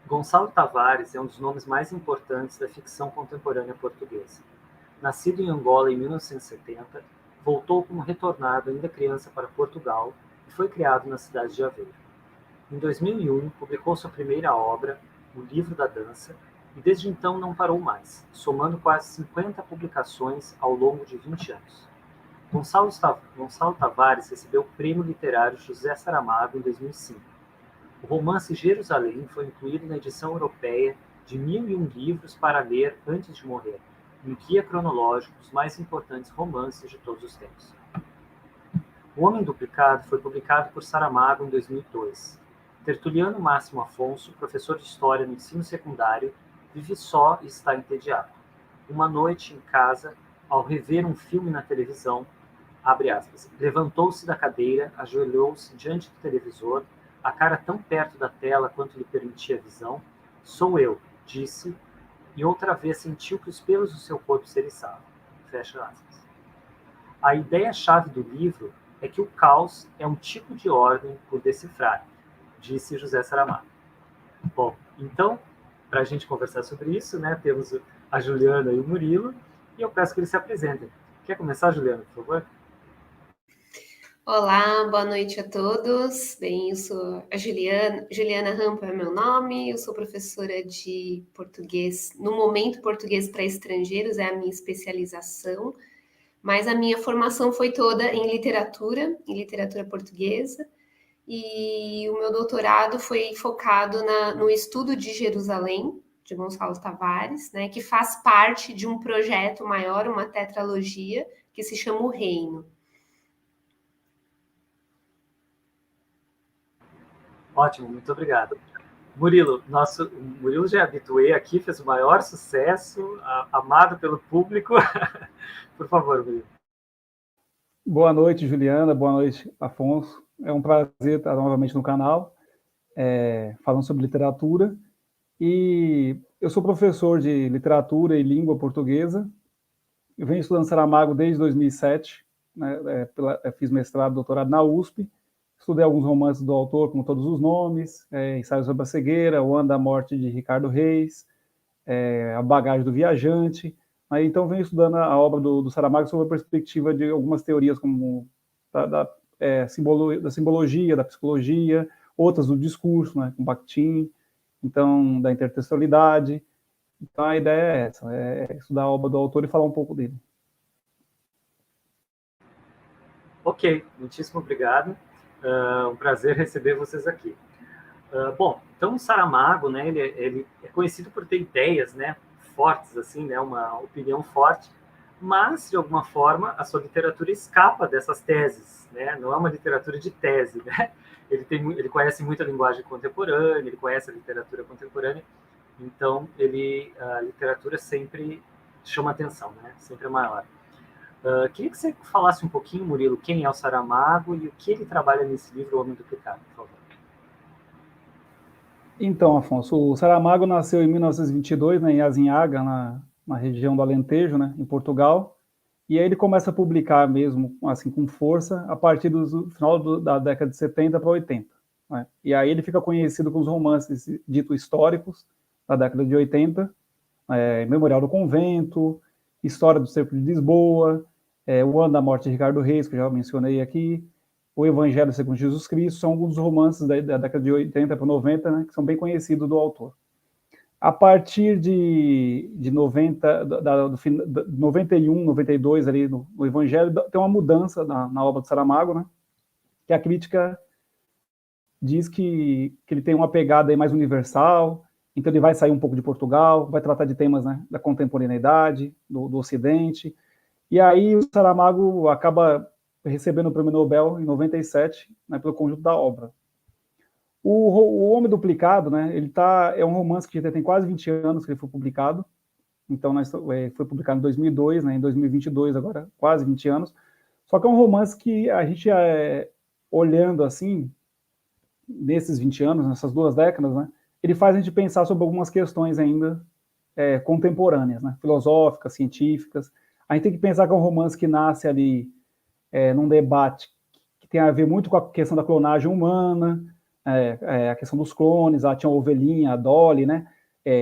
Gonçalo Tavares é um dos nomes mais importantes da ficção contemporânea portuguesa. Nascido em Angola em 1970, voltou como retornado ainda criança para Portugal e foi criado na cidade de Aveiro. Em 2001, publicou sua primeira obra, O Livro da Dança, e desde então não parou mais, somando quase 50 publicações ao longo de 20 anos. Gonçalo Tavares recebeu o Prêmio Literário José Saramago em 2005. O romance Jerusalém foi incluído na edição europeia de 1001 livros para ler antes de morrer, um guia cronológico dos mais importantes romances de todos os tempos. O Homem Duplicado foi publicado por Saramago em 2002. Tertuliano Máximo Afonso, professor de História no ensino secundário, vive só e está entediado. Uma noite em casa, ao rever um filme na televisão, abre aspas, levantou-se da cadeira, ajoelhou-se diante do televisor, a cara tão perto da tela quanto lhe permitia a visão. Sou eu, disse, e outra vez sentiu que os pelos do seu corpo se eriçavam. Fecha aspas. A ideia-chave do livro é que o caos é um tipo de ordem por decifrar, disse José Saramago. Bom, então, para a gente conversar sobre isso, né, temos a Juliana e o Murilo, e eu peço que eles se apresentem. Quer começar, Juliana, por favor? Olá, boa noite a todos. Bem, eu sou a Juliana Rampo é meu nome, eu sou professora de português, no momento português para estrangeiros é a minha especialização, mas a minha formação foi toda em literatura portuguesa, e o meu doutorado foi focado no estudo de Jerusalém, de Gonçalo Tavares, né, que faz parte de um projeto maior, uma tetralogia, que se chama O Reino. Ótimo, muito obrigado. Murilo, o Murilo já é habituê aqui, fez o maior sucesso, amado pelo público. Por favor, Murilo. Boa noite, Juliana. Boa noite, Afonso. É um prazer estar novamente no canal, falando sobre literatura. E eu sou professor de literatura e língua portuguesa. Eu venho estudando Saramago desde 2007. Né, fiz mestrado, doutorado na USP. Estudei alguns romances do autor, como Todos os Nomes, Ensaio sobre a Cegueira, O Ano da Morte de Ricardo Reis, A Bagagem do Viajante. Aí, então, venho estudando a obra do Saramago sob a perspectiva de algumas teorias como da simbologia, da psicologia, outras do discurso, né, com Bakhtin, então, da intertextualidade. Então, a ideia é essa, é estudar a obra do autor e falar um pouco dele. Ok, muitíssimo obrigado. Um prazer receber vocês aqui. Bom, então o Saramago, né, ele é conhecido por ter ideias, né, fortes, assim, né, uma opinião forte, mas, de alguma forma, a sua literatura escapa dessas teses, né, não é uma literatura de tese, né, ele conhece muito a linguagem contemporânea, ele conhece a literatura contemporânea, então a literatura sempre chama atenção, né, sempre é maior. Queria que você falasse um pouquinho, Murilo, quem é o Saramago e o que ele trabalha nesse livro, O Homem Duplicado, por favor. Então, Afonso, o Saramago nasceu em 1922, né, em Azinhaga, na região do Alentejo, né, em Portugal, e aí ele começa a publicar mesmo, assim, com força, a partir do final da década de 70 para 80. Né? E aí ele fica conhecido com os romances ditos históricos, da década de 80, Memorial do Convento, História do Cerco de Lisboa, O Ano da Morte de Ricardo Reis, que eu já mencionei aqui, O Evangelho segundo Jesus Cristo, são alguns dos romances da década de 80 para 90, né, que são bem conhecidos do autor. A partir de 90, do 91, 92, ali no Evangelho, tem uma mudança na obra de Saramago, né, que a crítica diz que ele tem uma pegada aí mais universal, então ele vai sair um pouco de Portugal, vai tratar de temas, né, da contemporaneidade, do Ocidente, e aí o Saramago acaba recebendo o Prêmio Nobel em 97, né, pelo conjunto da obra. O Homem Duplicado, né, é um romance que já tem quase 20 anos que ele foi publicado, então foi publicado em 2002, né, em 2022 agora, quase 20 anos, só que é um romance que a gente, olhando assim, nesses 20 anos, nessas 2 décadas, né, ele faz a gente pensar sobre algumas questões ainda contemporâneas, né, filosóficas, científicas. A gente tem que pensar que é um romance que nasce ali num debate que tem a ver muito com a questão da clonagem humana, a questão dos clones, tinha a ovelhinha, a Dolly, né?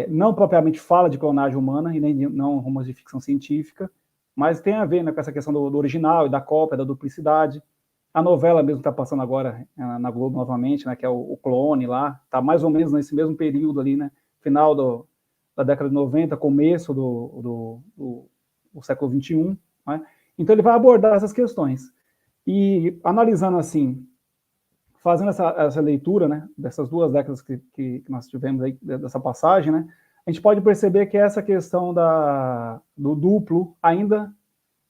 Não propriamente fala de clonagem humana, e nem não romance de ficção científica, mas tem a ver, né, com essa questão do original e da cópia, da duplicidade. A novela mesmo está passando agora na Globo novamente, né, que é o Clone lá, está mais ou menos nesse mesmo período ali, né, final da década de 90, começo do século XXI, né? Então ele vai abordar essas questões. E analisando assim, fazendo essa leitura, né, dessas 2 décadas que nós tivemos aí, dessa passagem, né, a gente pode perceber que essa questão do duplo ainda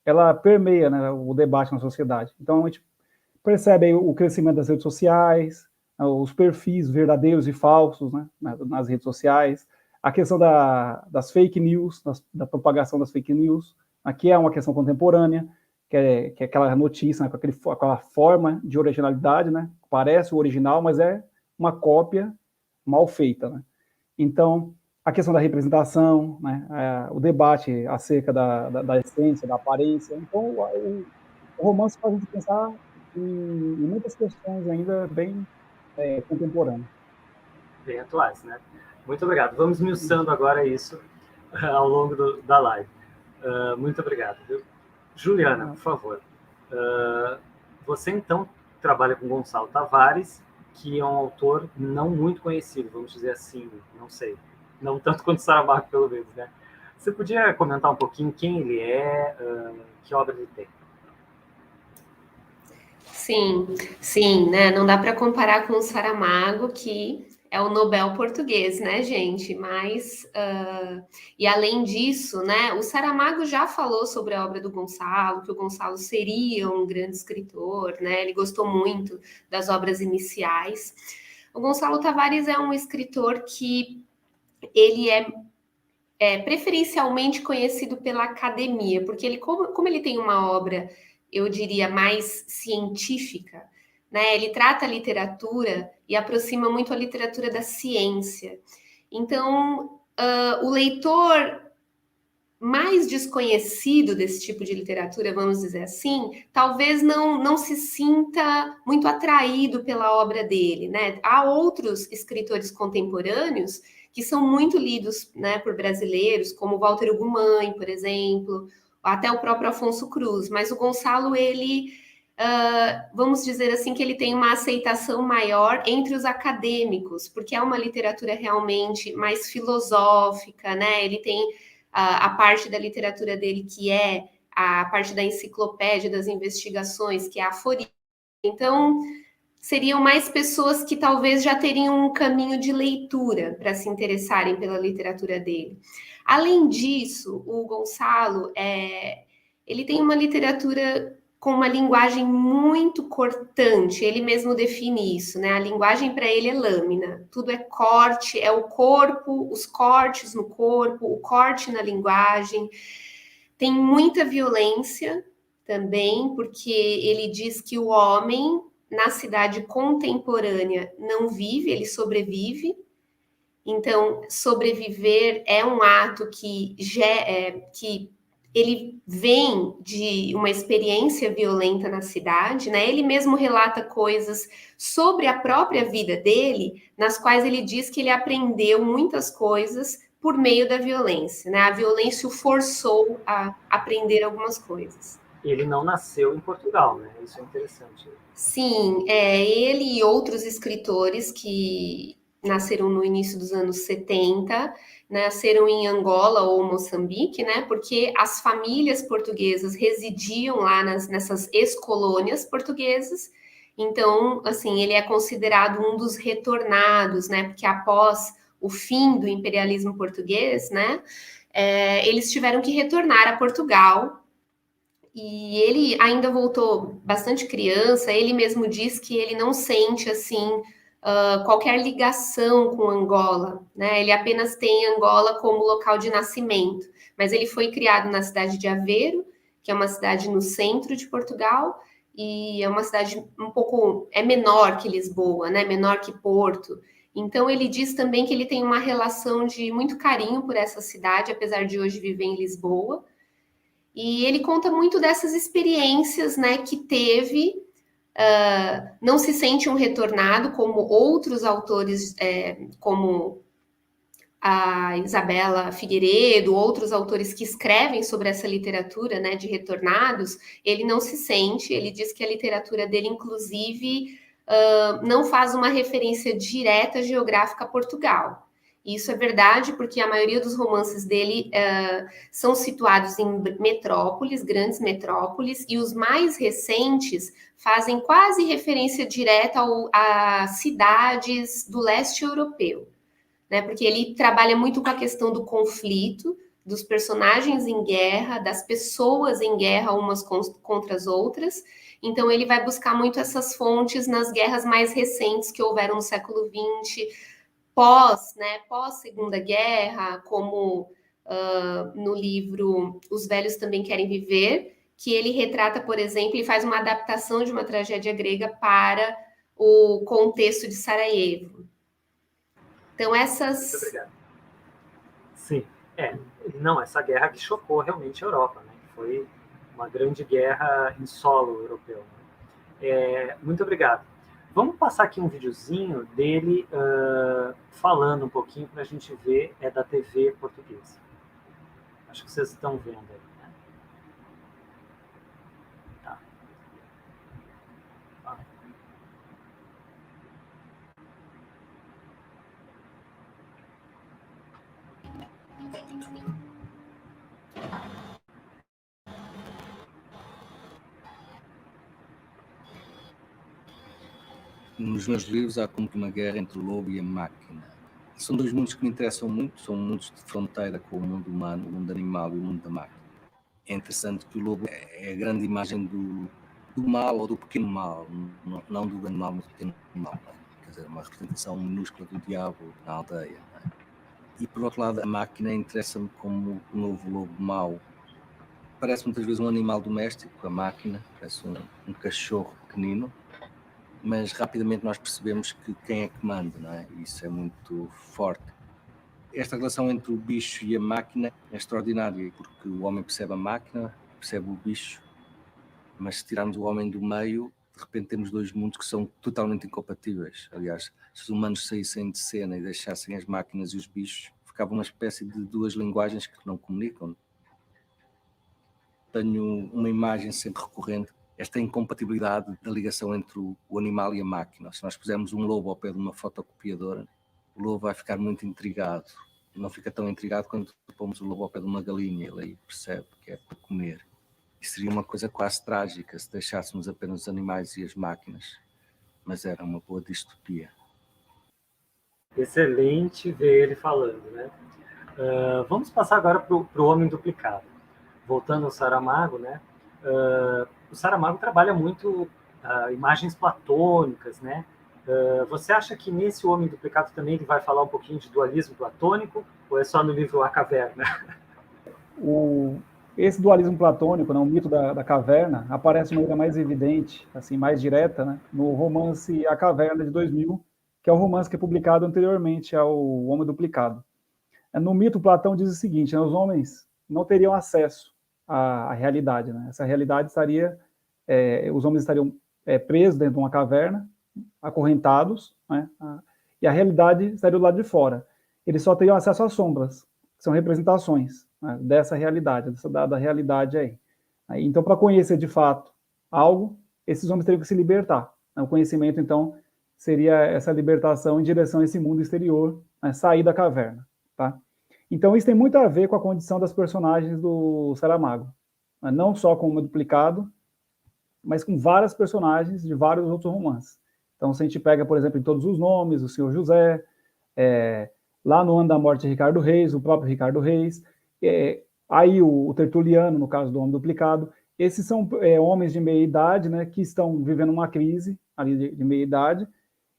ela permeia, né, o debate na sociedade. Então a gente percebe aí o crescimento das redes sociais, os perfis verdadeiros e falsos, né, nas redes sociais, a questão das fake news, da propagação das fake news, aqui é uma questão contemporânea, que é aquela notícia, né, com aquela forma de originalidade, né, parece o original, mas é uma cópia mal feita, né? Então, a questão da representação, né, o debate acerca da essência, da aparência. Então, o romance faz a gente pensar em muitas questões ainda bem contemporâneas. Bem atuais, né? Muito obrigado. Vamos miuçando agora isso ao longo da live. Muito obrigado, viu? Juliana, por favor. Você, então, trabalha com Gonçalo Tavares, que é um autor não muito conhecido, vamos dizer assim, não sei. Não tanto quanto Saramago, pelo menos, né? Você podia comentar um pouquinho quem ele é, que obra ele tem? Sim, né? Não dá para comparar com o Saramago, que é o Nobel português, né, gente? Mas, e além disso, né, o Saramago já falou sobre a obra do Gonçalo, que o Gonçalo seria um grande escritor, né? Ele gostou muito das obras iniciais. O Gonçalo Tavares é um escritor que ele é preferencialmente conhecido pela academia, porque ele, como ele tem uma obra, eu diria, mais científica, né? Ele trata a literatura e aproxima muito a literatura da ciência. Então, o leitor mais desconhecido desse tipo de literatura, vamos dizer assim, talvez não se sinta muito atraído pela obra dele, né? Há outros escritores contemporâneos que são muito lidos, né, por brasileiros, como Walter Ugumãe, por exemplo, até o próprio Afonso Cruz, mas o Gonçalo, ele, vamos dizer assim, que ele tem uma aceitação maior entre os acadêmicos, porque é uma literatura realmente mais filosófica, né? Ele tem a parte da literatura dele que é a parte da enciclopédia, das investigações, que é a aforismo. Então, seriam mais pessoas que talvez já teriam um caminho de leitura para se interessarem pela literatura dele. Além disso, o Gonçalo, ele tem uma literatura com uma linguagem muito cortante, ele mesmo define isso, né? A linguagem para ele é lâmina, tudo é corte, é o corpo, os cortes no corpo, o corte na linguagem. Tem muita violência também, porque ele diz que o homem na cidade contemporânea não vive, ele sobrevive. Então, sobreviver é um ato que ele vem de uma experiência violenta na cidade, né? Ele mesmo relata coisas sobre a própria vida dele, nas quais ele diz que ele aprendeu muitas coisas por meio da violência, né? A violência o forçou a aprender algumas coisas. Ele não nasceu em Portugal, né? Isso é interessante. Sim, ele e outros escritores que nasceram no início dos anos 70, nasceram em Angola ou Moçambique, né? Porque as famílias portuguesas residiam lá nessas ex-colônias portuguesas. Então, assim, ele é considerado um dos retornados, né? Porque após o fim do imperialismo português, né? Eles tiveram que retornar a Portugal. E ele ainda voltou bastante criança. Ele mesmo diz que ele não sente assim qualquer ligação com Angola, né? Ele apenas tem Angola como local de nascimento, mas ele foi criado na cidade de Aveiro, que é uma cidade no centro de Portugal, e é uma cidade um pouco menor que Lisboa, né? Menor que Porto. Então ele diz também que ele tem uma relação de muito carinho por essa cidade, apesar de hoje viver em Lisboa. E ele conta muito dessas experiências, né, que teve não se sente um retornado como outros autores, como a Isabela Figueiredo, outros autores que escrevem sobre essa literatura, né, de retornados, ele não se sente, ele diz que a literatura dele, inclusive, não faz uma referência direta geográfica a Portugal. Isso é verdade porque a maioria dos romances dele são situados em metrópoles, grandes metrópoles, e os mais recentes fazem quase referência direta a cidades do leste europeu, né? Porque ele trabalha muito com a questão do conflito, dos personagens em guerra, das pessoas em guerra umas contra as outras. Então ele vai buscar muito essas fontes nas guerras mais recentes que houveram no século XX, pós Segunda Guerra, como no livro Os Velhos Também Querem Viver, que ele retrata, por exemplo, e faz uma adaptação de uma tragédia grega para o contexto de Sarajevo. Então, essas... Muito obrigado. Sim, não, essa guerra que chocou realmente a Europa, né? Foi uma grande guerra em solo europeu. Né? Muito obrigado. Vamos passar aqui um videozinho dele falando um pouquinho para a gente ver, é da TV portuguesa. Acho que vocês estão vendo aí, né? Tá. Nos meus livros há como que uma guerra entre o lobo e a máquina. São dois mundos que me interessam muito, são mundos de fronteira com o mundo humano, o mundo animal e o mundo da máquina. É interessante que o lobo é a grande imagem do mal ou do pequeno mal, não do grande mal, mas do pequeno mal. Né? Quer dizer, uma representação minúscula do diabo na aldeia. Né? E por outro lado, a máquina interessa-me como o novo lobo mau. Parece muitas vezes um animal doméstico, a máquina, parece um cachorro pequenino, mas rapidamente nós percebemos que quem é que manda, não é? Isso é muito forte. Esta relação entre o bicho e a máquina é extraordinária, porque o homem percebe a máquina, percebe o bicho, mas se tirarmos o homem do meio, de repente temos dois mundos que são totalmente incompatíveis. Aliás, se os humanos saíssem de cena e deixassem as máquinas e os bichos, ficava uma espécie de duas linguagens que não comunicam. Tenho uma imagem sempre recorrente, esta incompatibilidade da ligação entre o animal e a máquina. Se nós pusermos um lobo ao pé de uma fotocopiadora, o lobo vai ficar muito intrigado. Não fica tão intrigado quando pomos o lobo ao pé de uma galinha, ele aí percebe que é para comer. Isso seria uma coisa quase trágica se deixássemos apenas os animais e as máquinas, mas era uma boa distopia. Excelente ver ele falando, né? Vamos passar agora para o Homem Duplicado. Voltando ao Saramago, né? O Saramago trabalha muito imagens platônicas, né? Você acha que nesse Homem Duplicado também ele vai falar um pouquinho de dualismo platônico, ou é só no livro A Caverna? Esse dualismo platônico, né, o mito da caverna, aparece de maneira mais evidente, assim, mais direta, né, no romance A Caverna, de 2000, que é o romance que é publicado anteriormente ao Homem Duplicado. No mito, Platão diz o seguinte, né, os homens não teriam acesso à realidade. Né? Essa realidade estaria... os homens estariam presos dentro de uma caverna, acorrentados, né? E a realidade estaria do lado de fora. Eles só teriam acesso às sombras, que são representações, né, dessa realidade, dessa dada realidade aí. Então, para conhecer de fato algo, esses homens teriam que se libertar. O conhecimento, então, seria essa libertação em direção a esse mundo exterior, né, sair da caverna. Tá? Então, isso tem muito a ver com a condição das personagens do Saramago. Né? Não só com o Duplicado, mas com várias personagens de vários outros romances. Então, se a gente pega, por exemplo, em Todos os Nomes, o Senhor José, lá no Ano da Morte de Ricardo Reis, o próprio Ricardo Reis, aí o Tertuliano, no caso do Homem Duplicado, esses são homens de meia-idade, né, que estão vivendo uma crise ali de meia-idade,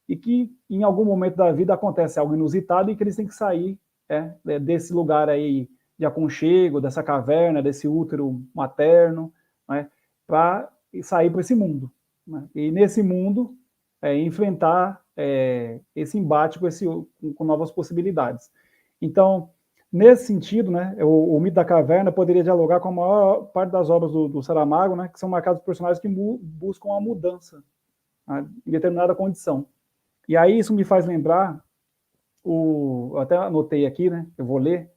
e que em algum momento da vida acontece algo inusitado e que eles têm que sair desse lugar aí de aconchego, dessa caverna, desse útero materno, né, para sair para esse mundo. Né? E nesse mundo, enfrentar esse embate com novas possibilidades. Então, nesse sentido, né, o mito da caverna poderia dialogar com a maior parte das obras do Saramago, né, que são marcadas por personagens que buscam a mudança né, em determinada condição. E aí isso me faz lembrar, eu até anotei aqui, né, eu vou ler,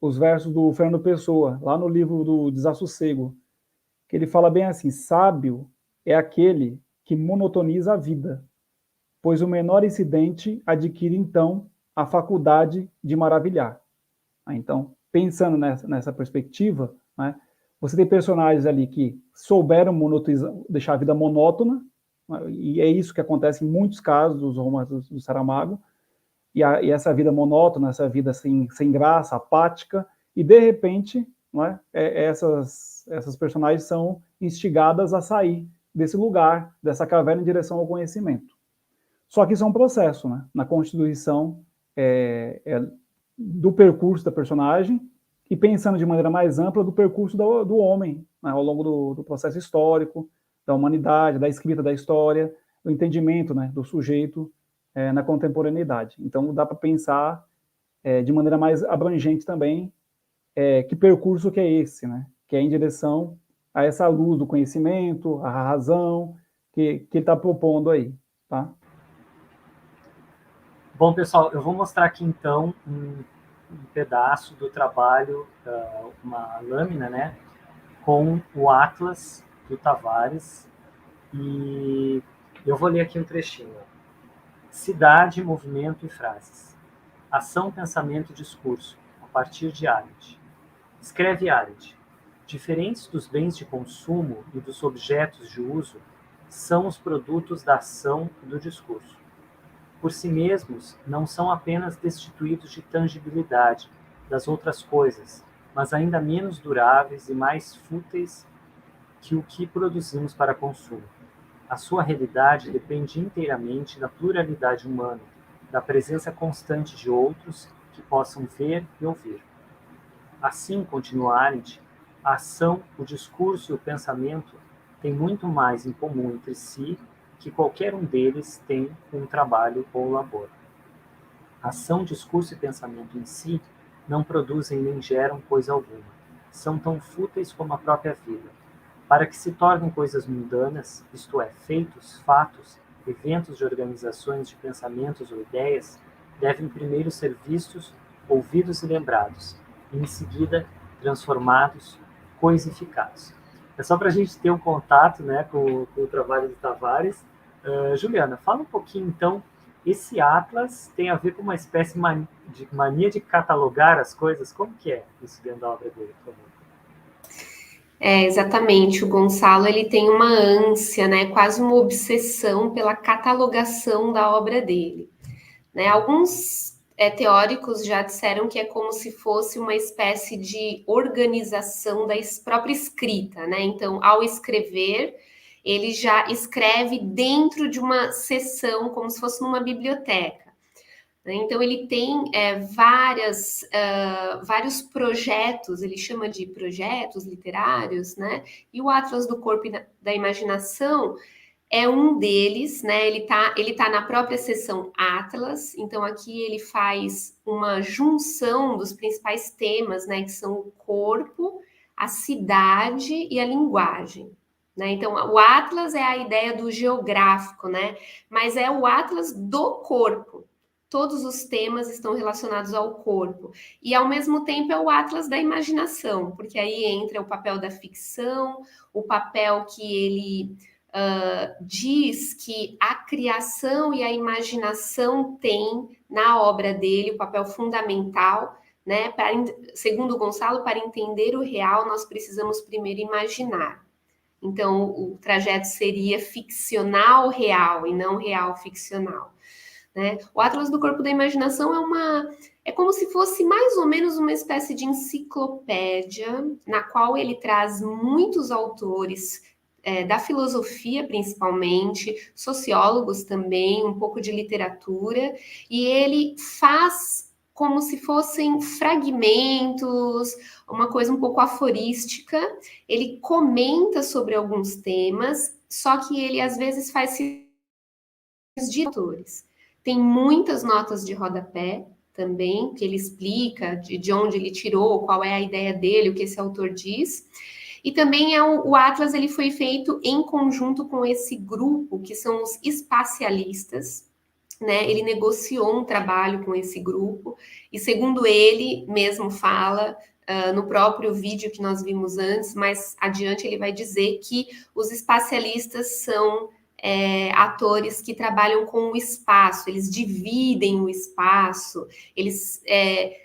os versos do Fernando Pessoa, lá no livro do Desassossego, que ele fala bem assim: sábio é aquele que monotoniza a vida, pois o menor incidente adquire, então, a faculdade de maravilhar. Então, pensando nessa perspectiva, né, você tem personagens ali que souberam deixar a vida monótona, né, e é isso que acontece em muitos casos dos romances do Saramago, e essa vida monótona, essa vida sem graça, apática, e de repente, né, essas personagens são instigadas a sair desse lugar, dessa caverna em direção ao conhecimento. Só que isso é um processo, né? Na constituição do percurso da personagem e pensando de maneira mais ampla do percurso do homem, né, ao longo do processo histórico, da humanidade, da escrita da história, do entendimento, né, do sujeito na contemporaneidade. Então, dá para pensar de maneira mais abrangente também que percurso que é esse, né? Que é em direção a essa luz do conhecimento, a razão que ele está propondo aí, tá? Bom, pessoal, eu vou mostrar aqui, então, um pedaço do trabalho, uma lâmina, né, com o Atlas do Tavares, e eu vou ler aqui um trechinho. Cidade, movimento e frases. Ação, pensamento e discurso, a partir de Arendt. Escreve Arendt: diferentes dos bens de consumo e dos objetos de uso, são os produtos da ação e do discurso. Por si mesmos, não são apenas destituídos de tangibilidade das outras coisas, mas ainda menos duráveis e mais fúteis que o que produzimos para consumo. A sua realidade depende inteiramente da pluralidade humana, da presença constante de outros que possam ver e ouvir. Assim, continua Arendt, a ação, o discurso e o pensamento têm muito mais em comum entre si que qualquer um deles tem com o trabalho ou o labor. Ação, discurso e pensamento em si não produzem nem geram coisa alguma. São tão fúteis como a própria vida. Para que se tornem coisas mundanas, isto é, feitos, fatos, eventos de organizações de pensamentos ou ideias, devem primeiro ser vistos, ouvidos e lembrados, e em seguida transformados, coisificados. É só para a gente ter um contato, né, com o trabalho de Tavares. Juliana, fala um pouquinho, então, esse Atlas tem a ver com uma espécie de mania de catalogar as coisas? Como que é isso dentro da obra dele, por favor? Exatamente. O Gonçalo, ele tem uma ânsia, né, quase uma obsessão pela catalogação da obra dele. Né? Alguns teóricos já disseram que é como se fosse uma espécie de organização da própria escrita, né? Então, ao escrever, ele já escreve dentro de uma seção, como se fosse numa biblioteca. Então, ele tem vários projetos, ele chama de projetos literários, né? E o Atlas do Corpo e da Imaginação é um deles, né? Ele tá na própria seção Atlas, então aqui ele faz uma junção dos principais temas, né? Que são o corpo, a cidade e a linguagem. Né? Então, o Atlas é a ideia do geográfico, né? Mas é o Atlas do corpo. Todos os temas estão relacionados ao corpo. E, ao mesmo tempo, é o Atlas da imaginação, porque aí entra o papel da ficção, o papel que ele diz que a criação e a imaginação têm na obra dele o papel fundamental, né? Segundo Gonçalo, para entender o real, nós precisamos primeiro imaginar. Então, o trajeto seria ficcional real e não real ficcional. Né? O Atlas do Corpo da Imaginação é como se fosse mais ou menos uma espécie de enciclopédia na qual ele traz muitos autores da filosofia, principalmente, sociólogos também, um pouco de literatura, e ele faz como se fossem fragmentos, uma coisa um pouco aforística. Ele comenta sobre alguns temas, só que ele às vezes faz de autores. Tem muitas notas de rodapé também, que ele explica de onde ele tirou, qual é a ideia dele, o que esse autor diz. E também o Atlas ele foi feito em conjunto com esse grupo, que são os espacialistas, né? Ele negociou um trabalho com esse grupo, e segundo ele mesmo fala, no próprio vídeo que nós vimos antes, mais adiante ele vai dizer que os espacialistas são atores que trabalham com o espaço, eles dividem o espaço, eles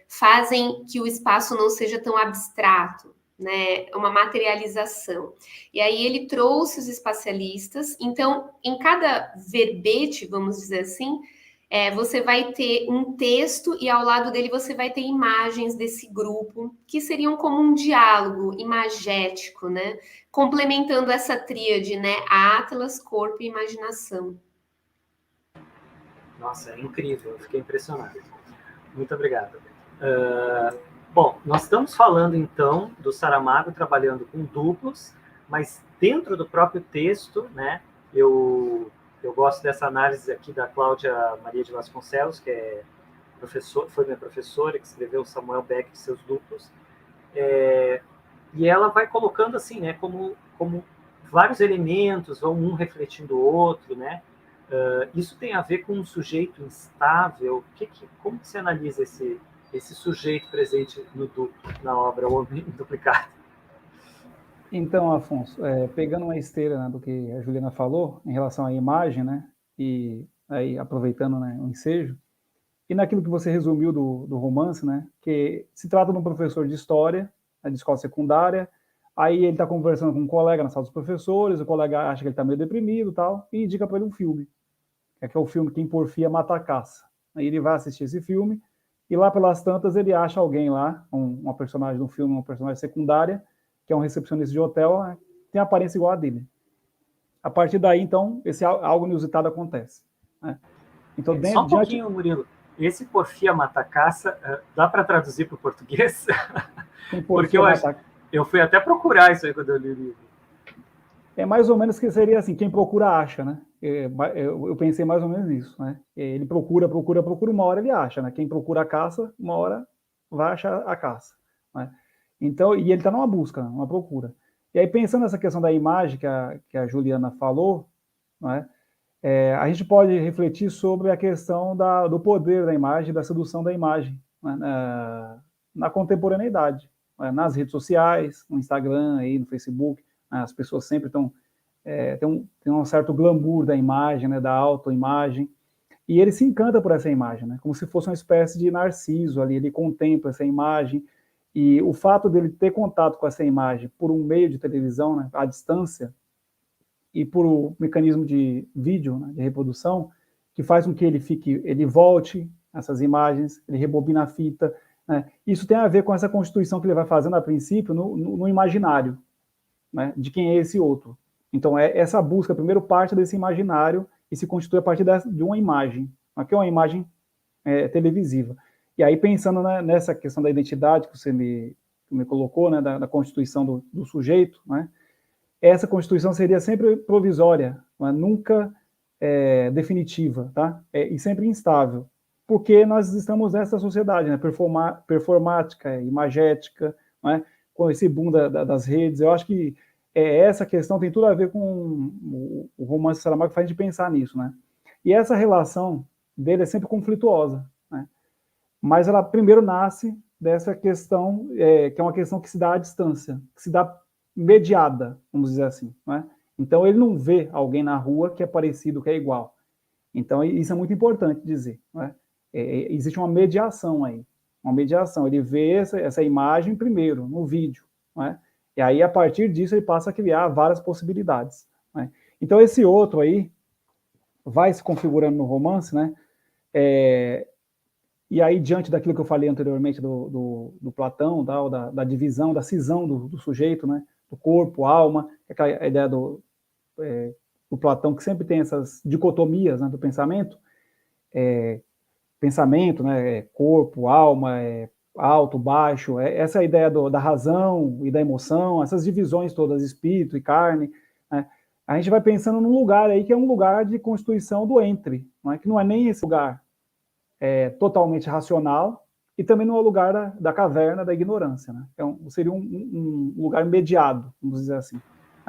fazem que o espaço não seja tão abstrato, né? Uma materialização. E aí ele trouxe os espacialistas, então em cada verbete, vamos dizer assim, você vai ter um texto e ao lado dele você vai ter imagens desse grupo, que seriam como um diálogo imagético, né? Complementando essa tríade, né? Atlas, corpo e imaginação. Nossa, é incrível, eu fiquei impressionado. Muito obrigado. Bom, nós estamos falando então do Saramago trabalhando com duplos, mas dentro do próprio texto, né? Eu gosto dessa análise aqui da Cláudia Maria de Vasconcelos, que foi minha professora, que escreveu Samuel Beckett e seus duplos. E ela vai colocando assim, né, como vários elementos, vão um refletindo o outro, né? Isso tem a ver com um sujeito instável. Como que você analisa esse sujeito presente no duplo, na obra O Homem Duplicado? Então, Afonso, pegando uma esteira, né, do que a Juliana falou em relação à imagem, né, e aí aproveitando, né, o ensejo, e naquilo que você resumiu do romance, né, que se trata de um professor de história, né, de escola secundária, aí ele está conversando com um colega na sala dos professores, o colega acha que ele está meio deprimido e tal, e indica para ele um filme, que é o filme Quem Porfia Mata a Caça. Aí ele vai assistir esse filme, e lá pelas tantas ele acha alguém lá, uma personagem do filme, uma personagem secundária, que é um recepcionista de hotel, tem a aparência igual a dele. A partir daí, então, esse algo inusitado acontece, né? Então, só um pouquinho, Murilo. Esse Porfia Mata a Caça, dá para traduzir para o português? Porque eu fui até procurar isso aí quando eu li o livro. É mais ou menos que seria assim, quem procura acha, né? Eu pensei mais ou menos nisso, né? Ele procura, uma hora ele acha, né? Quem procura a caça, uma hora vai achar a caça, né? Então, e ele está numa busca, numa procura. E aí, pensando nessa questão da imagem que a Juliana falou, né, a gente pode refletir sobre a questão do poder da imagem, da sedução da imagem, né, na contemporaneidade, né, nas redes sociais, no Instagram, aí, no Facebook, né, as pessoas sempre estão... tem um certo glamour da imagem, né, da autoimagem, e ele se encanta por essa imagem, né, como se fosse uma espécie de narciso ali, ele contempla essa imagem. E o fato dele ter contato com essa imagem por um meio de televisão, né, à distância, e por um mecanismo de vídeo, né, de reprodução, que faz com que ele volte essas imagens, ele rebobina a fita, né, isso tem a ver com essa constituição que ele vai fazendo a princípio no imaginário, né, de quem é esse outro. Então, essa busca, primeiro, parte desse imaginário e se constitui a partir de uma imagem, que é uma imagem televisiva. E aí, pensando, né, nessa questão da identidade que você me colocou, né, da constituição do sujeito, né, essa constituição seria sempre provisória, né, nunca definitiva, tá? E sempre instável, porque nós estamos nessa sociedade, né, performática, imagética, né, com esse boom das redes. Eu acho que essa questão tem tudo a ver com o romance Saramago, que faz a gente pensar nisso, né? E essa relação dele é sempre conflituosa, né? Mas ela primeiro nasce dessa questão, que é uma questão que se dá à distância, que se dá mediada, vamos dizer assim, né? Então, ele não vê alguém na rua que é parecido, que é igual. Então, isso é muito importante dizer, né? Existe uma mediação aí, uma mediação. Ele vê essa imagem primeiro, no vídeo, né? E aí, a partir disso, ele passa a criar várias possibilidades, né? Então, esse outro aí vai se configurando no romance, né? E aí, diante daquilo que eu falei anteriormente do Platão, da divisão, da cisão do sujeito, né? Do corpo, alma, aquela ideia do Platão, que sempre tem essas dicotomias, né, do pensamento, né? Corpo, alma, alto, baixo, essa ideia da razão e da emoção, essas divisões todas, espírito e carne, né? A gente vai pensando num lugar aí que é um lugar de constituição do entre, não é? Que não é nem esse lugar totalmente racional, e também não é o lugar da caverna, da ignorância, né? Seria um lugar mediado, vamos dizer assim.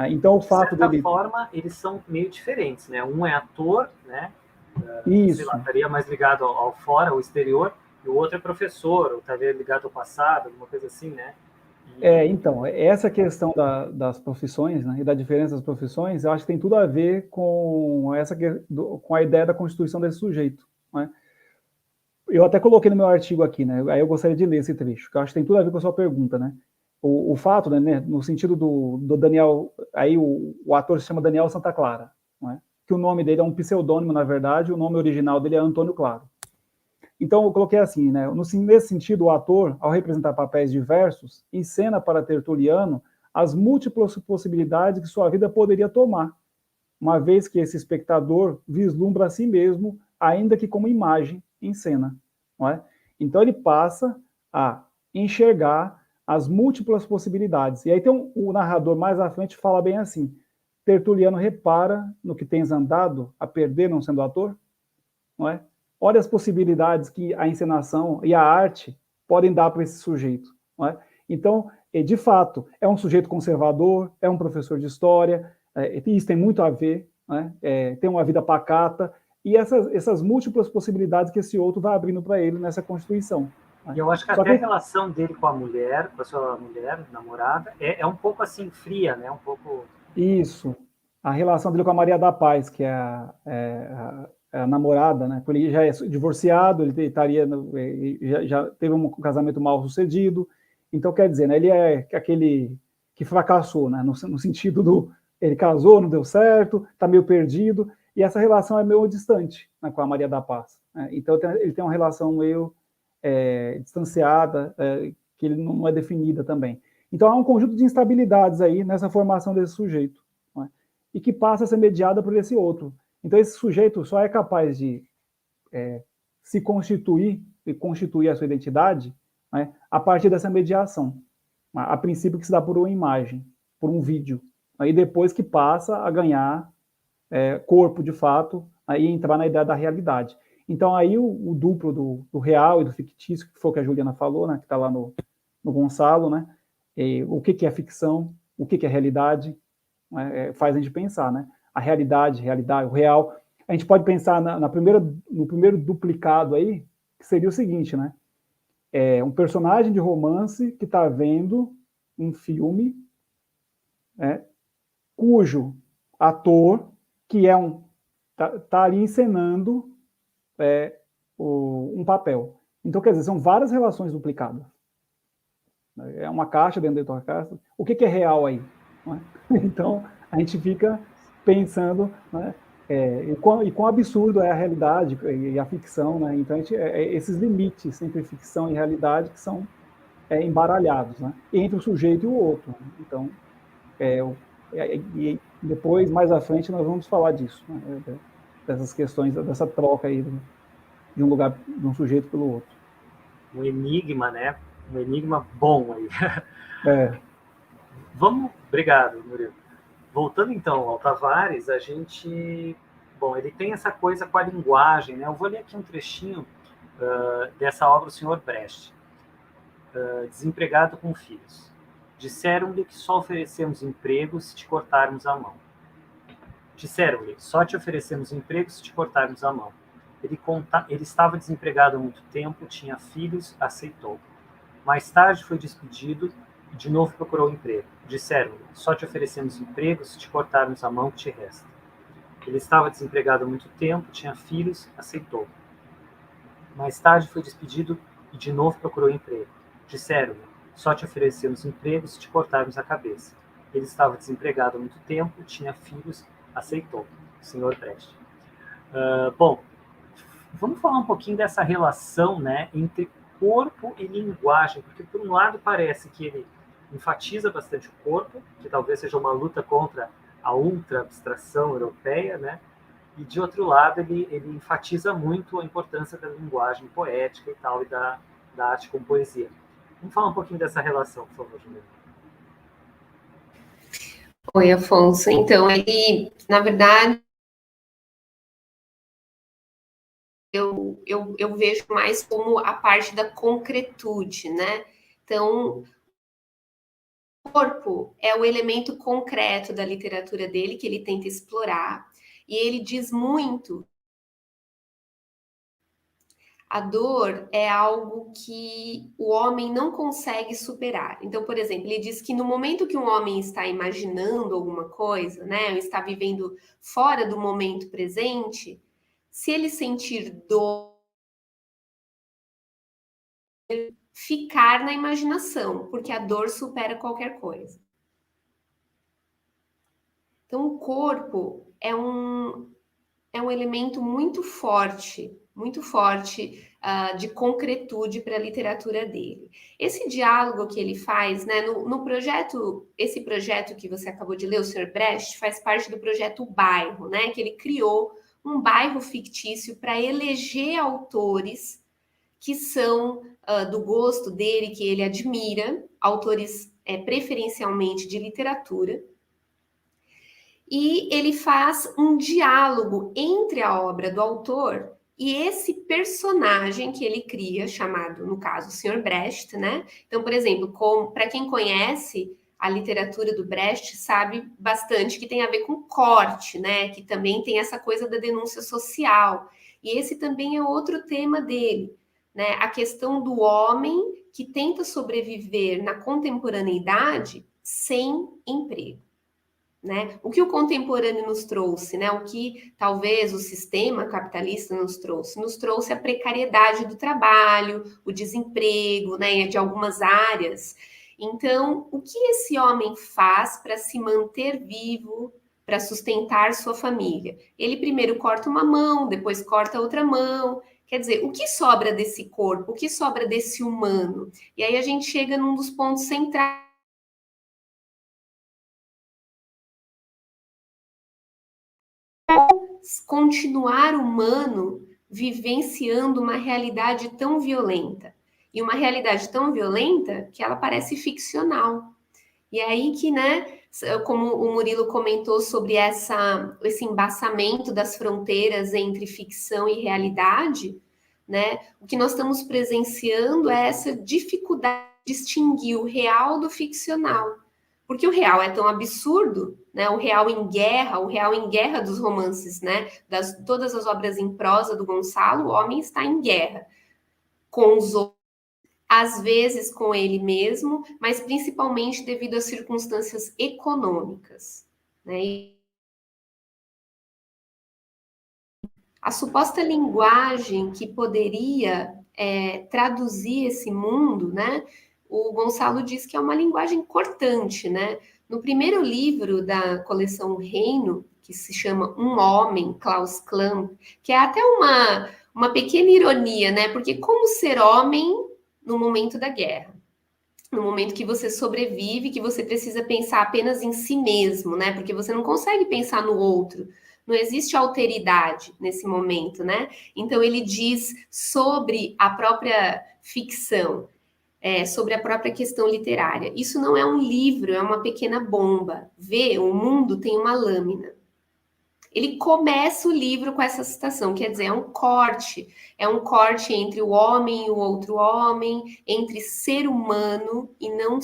Então, o fato dele... De certa forma, eles são meio diferentes, né? Um é ator, né? Isso. Sei lá, estaria mais ligado ao fora, ao exterior, e o outro é professor, ou estaria ligado ao passado, alguma coisa assim, né? Então, essa questão das profissões, né, e da diferença das profissões, eu acho que tem tudo a ver com com a ideia da constituição desse sujeito, né? Eu até coloquei no meu artigo aqui, né? Aí eu gostaria de ler esse trecho, que eu acho que tem tudo a ver com a sua pergunta, né? O fato, né, no sentido do Daniel, aí o ator se chama Daniel Santa Clara, né? Que o nome dele é um pseudônimo, na verdade, o nome original dele é Antônio Claro. Então, eu coloquei assim, né? Nesse sentido, o ator, ao representar papéis diversos, encena para Tertuliano as múltiplas possibilidades que sua vida poderia tomar, uma vez que esse espectador vislumbra a si mesmo, ainda que como imagem em cena. Não é? Então, ele passa a enxergar as múltiplas possibilidades. E aí tem o narrador mais à frente fala bem assim: Tertuliano repara no que tens andado a perder não sendo ator, não é? Olha as possibilidades que a encenação e a arte podem dar para esse sujeito, não é? Então, de fato, é um sujeito conservador, é um professor de história, isso tem muito a ver, né? Tem uma vida pacata, e essas múltiplas possibilidades que esse outro vai abrindo para ele nessa constituição. E eu acho que até a relação dele com a mulher, com a sua mulher, namorada, é um pouco assim, fria, né? Um pouco... Isso. A relação dele com a Maria da Paz, que é a namorada, né? Ele já é divorciado, ele estaria já teve um casamento mal sucedido, então quer dizer, né, ele é aquele que fracassou, né? No sentido do ele casou, não deu certo, está meio perdido, e essa relação é meio distante, né, com a Maria da Paz, né? Então ele tem uma relação meio distanciada, que ele não é definida também. Então há um conjunto de instabilidades aí nessa formação desse sujeito, né? E que passa a ser mediada por esse outro. Então, esse sujeito só é capaz de se constituir e constituir a sua identidade, né, a partir dessa mediação. A princípio que se dá por uma imagem, por um vídeo. Aí depois que passa a ganhar corpo de fato, aí entrar na ideia da realidade. Então, aí o duplo do real e do fictício, que foi o que a Juliana falou, né, que está lá no Gonçalo, né, o que é ficção, o que é realidade, faz a gente pensar, né? A realidade, o real. A gente pode pensar no primeiro duplicado aí, que seria o seguinte, né? Um personagem de romance que está vendo um filme, cujo ator, que tá ali encenando um papel. Então, quer dizer, são várias relações duplicadas. É uma caixa dentro de outra caixa. O que é real aí? Não é? Então, a gente fica pensando, né, e quão absurdo é a realidade e a ficção, né? Então, esses limites entre ficção e realidade que são embaralhados, né? Entre o sujeito e o outro. Então, e depois, mais à frente, nós vamos falar disso, né? Dessas questões, dessa troca aí de um lugar, de um sujeito pelo outro. Um enigma, né? Um enigma bom aí. Obrigado, Murilo. Voltando então ao Tavares, a gente... Bom, ele tem essa coisa com a linguagem, né? Eu vou ler aqui um trechinho dessa obra do Sr. Brecht. Desempregado com filhos. Disseram-lhe que só oferecemos emprego se te cortarmos a mão. Disseram-lhe, só te oferecemos emprego se te cortarmos a mão. Ele estava desempregado há muito tempo, tinha filhos, aceitou. Mais tarde foi despedido e de novo procurou emprego. Disseram-lhe, só te oferecemos emprego se te cortarmos a mão que te resta. Ele estava desempregado há muito tempo, tinha filhos, aceitou. Mais tarde foi despedido e de novo procurou emprego. Disseram-lhe, só te oferecemos emprego se te cortarmos a cabeça. Ele estava desempregado há muito tempo, tinha filhos, aceitou. Sr. Brecht. Bom, vamos falar um pouquinho dessa relação, né, entre corpo e linguagem, porque por um lado parece que ele enfatiza bastante o corpo, que talvez seja uma luta contra a ultra-abstração europeia, né? E de outro lado ele enfatiza muito a importância da linguagem poética e tal, e da arte com poesia. Vamos falar um pouquinho dessa relação, por favor, Juliana. Oi, Afonso. Então, ele, na verdade, eu vejo mais como a parte da concretude, né? Então, o corpo é o elemento concreto da literatura dele, que ele tenta explorar, e ele diz muito. A dor é algo que o homem não consegue superar. Então, por exemplo, ele diz que no momento que um homem está imaginando alguma coisa, né, ou está vivendo fora do momento presente, se ele sentir dor, ficar na imaginação, porque a dor supera qualquer coisa. Então, o corpo é um elemento muito forte de concretude para a literatura dele. Esse diálogo que ele faz, né, no projeto, esse projeto que você acabou de ler, o Sr. Brecht, faz parte do projeto Bairro, né, que ele criou um bairro fictício para eleger autores que são do gosto dele, que ele admira, autores preferencialmente de literatura, e ele faz um diálogo entre a obra do autor e esse personagem que ele cria, chamado, no caso, o Sr. Brecht, né? Então, por exemplo, para quem conhece a literatura do Brecht, sabe bastante que tem a ver com corte, né? Que também tem essa coisa da denúncia social. E esse também é outro tema dele, né? A questão do homem que tenta sobreviver na contemporaneidade sem emprego. Né? O que o contemporâneo nos trouxe, né? O que talvez o sistema capitalista nos trouxe a precariedade do trabalho, o desemprego, né? De algumas áreas. Então, o que esse homem faz para se manter vivo, para sustentar sua família? Ele primeiro corta uma mão, depois corta outra mão. Quer dizer, o que sobra desse corpo? O que sobra desse humano? E aí a gente chega num dos pontos centrais. Continuar humano vivenciando uma realidade tão violenta. E uma realidade tão violenta que ela parece ficcional. E aí que, né, como o Murilo comentou sobre esse embaçamento das fronteiras entre ficção e realidade, né, o que nós estamos presenciando é essa dificuldade de distinguir o real do ficcional. Porque o real é tão absurdo, né? O real em guerra dos romances, né? Todas as obras em prosa do Gonçalo, o homem está em guerra com os outros, às vezes com ele mesmo, mas principalmente devido às circunstâncias econômicas, né? E a suposta linguagem que poderia traduzir esse mundo, né? O Gonçalo diz que é uma linguagem cortante, né? No primeiro livro da coleção Reino, que se chama Um Homem, Klaus Klamp, que é até uma pequena ironia, né? Porque como ser homem no momento da guerra? No momento que você sobrevive, que você precisa pensar apenas em si mesmo, né? Porque você não consegue pensar no outro. Não existe alteridade nesse momento, né? Então ele diz sobre a própria ficção, sobre a própria questão literária. Isso não é um livro, é uma pequena bomba. Vê, o mundo tem uma lâmina. Ele começa o livro com essa citação, quer dizer, é um corte entre o homem e o outro homem, entre ser humano e não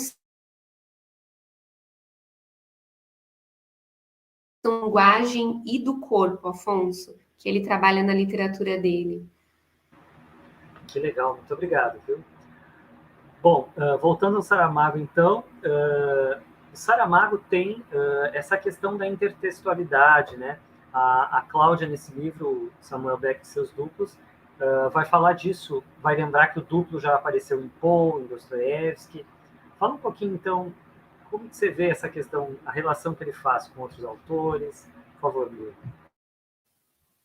linguagem e do corpo, Afonso, que ele trabalha na literatura dele. Que legal, muito obrigado, viu? Bom, voltando ao Saramago, então, o Saramago tem essa questão da intertextualidade, né? A Cláudia, nesse livro, Samuel Beckett e seus duplos, vai falar disso, vai lembrar que o duplo já apareceu em Poe, em Dostoiévski. Fala um pouquinho, então, como que você vê essa questão, a relação que ele faz com outros autores? Por favor, Miguel.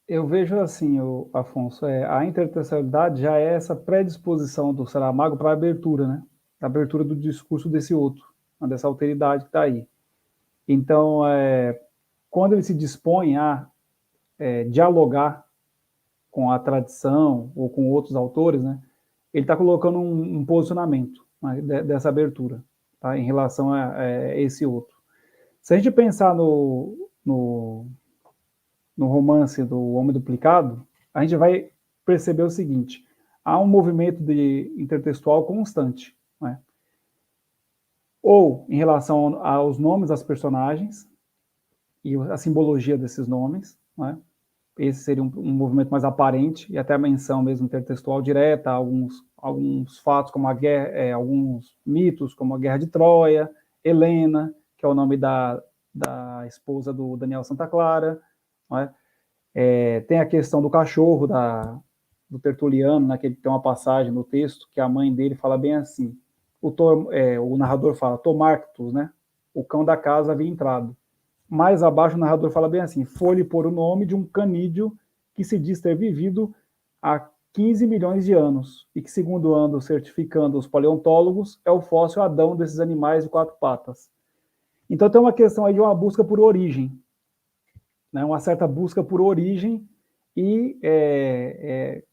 Eu vejo assim, Afonso, a intertextualidade já é essa predisposição do Saramago para a abertura, né? A abertura do discurso desse outro, dessa alteridade que está aí. Então, quando ele se dispõe a dialogar com a tradição ou com outros autores, né? Ele está colocando um posicionamento, né, dessa abertura, tá? Em relação a esse outro. Se a gente pensar no romance do Homem Duplicado, a gente vai perceber o seguinte: há um movimento intertextual constante, né? Ou em relação aos nomes das personagens e a simbologia desses nomes, né? Esse seria um movimento mais aparente, e até a menção mesmo intertextual direta, alguns fatos, como a guerra, alguns mitos, como a Guerra de Troia, Helena, que é o nome da esposa do Daniel Santa Clara, né? Tem a questão do cachorro, do Tertuliano, né, que ele tem uma passagem no texto que a mãe dele fala bem assim, o narrador fala, Tomarctus, né, o cão da casa havia entrado. Mais abaixo o narrador fala bem assim, foi-lhe pôr o nome de um canídeo que se diz ter vivido há 15 milhões de anos, e que, segundo andam certificando os paleontólogos, é o fóssil Adão desses animais de 4 patas. Então tem uma questão aí de uma busca por origem, né, uma certa busca por origem e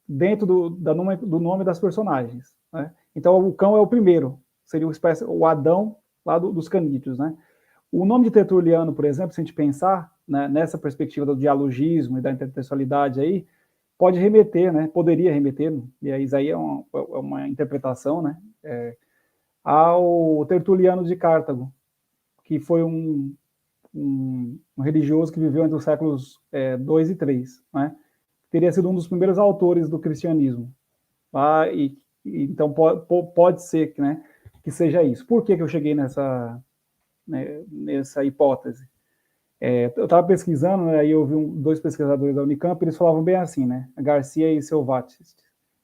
dentro do nome das personagens, né? Então o cão é o primeiro, seria o Adão lá dos canídeos, né? O nome de Tertuliano, por exemplo, se a gente pensar, né, nessa perspectiva do dialogismo e da intertextualidade aí, pode remeter, né, poderia remeter, e aí isso aí é uma interpretação, né, ao Tertuliano de Cartago, que foi um religioso que viveu entre os séculos 2 e 3, né? Teria sido um dos primeiros autores do cristianismo. Tá? Então pode ser né, que seja isso. Por que eu cheguei nessa hipótese? Eu estava pesquisando, né, e eu vi dois pesquisadores da Unicamp, eles falavam bem assim, né, Garcia e Selvatis.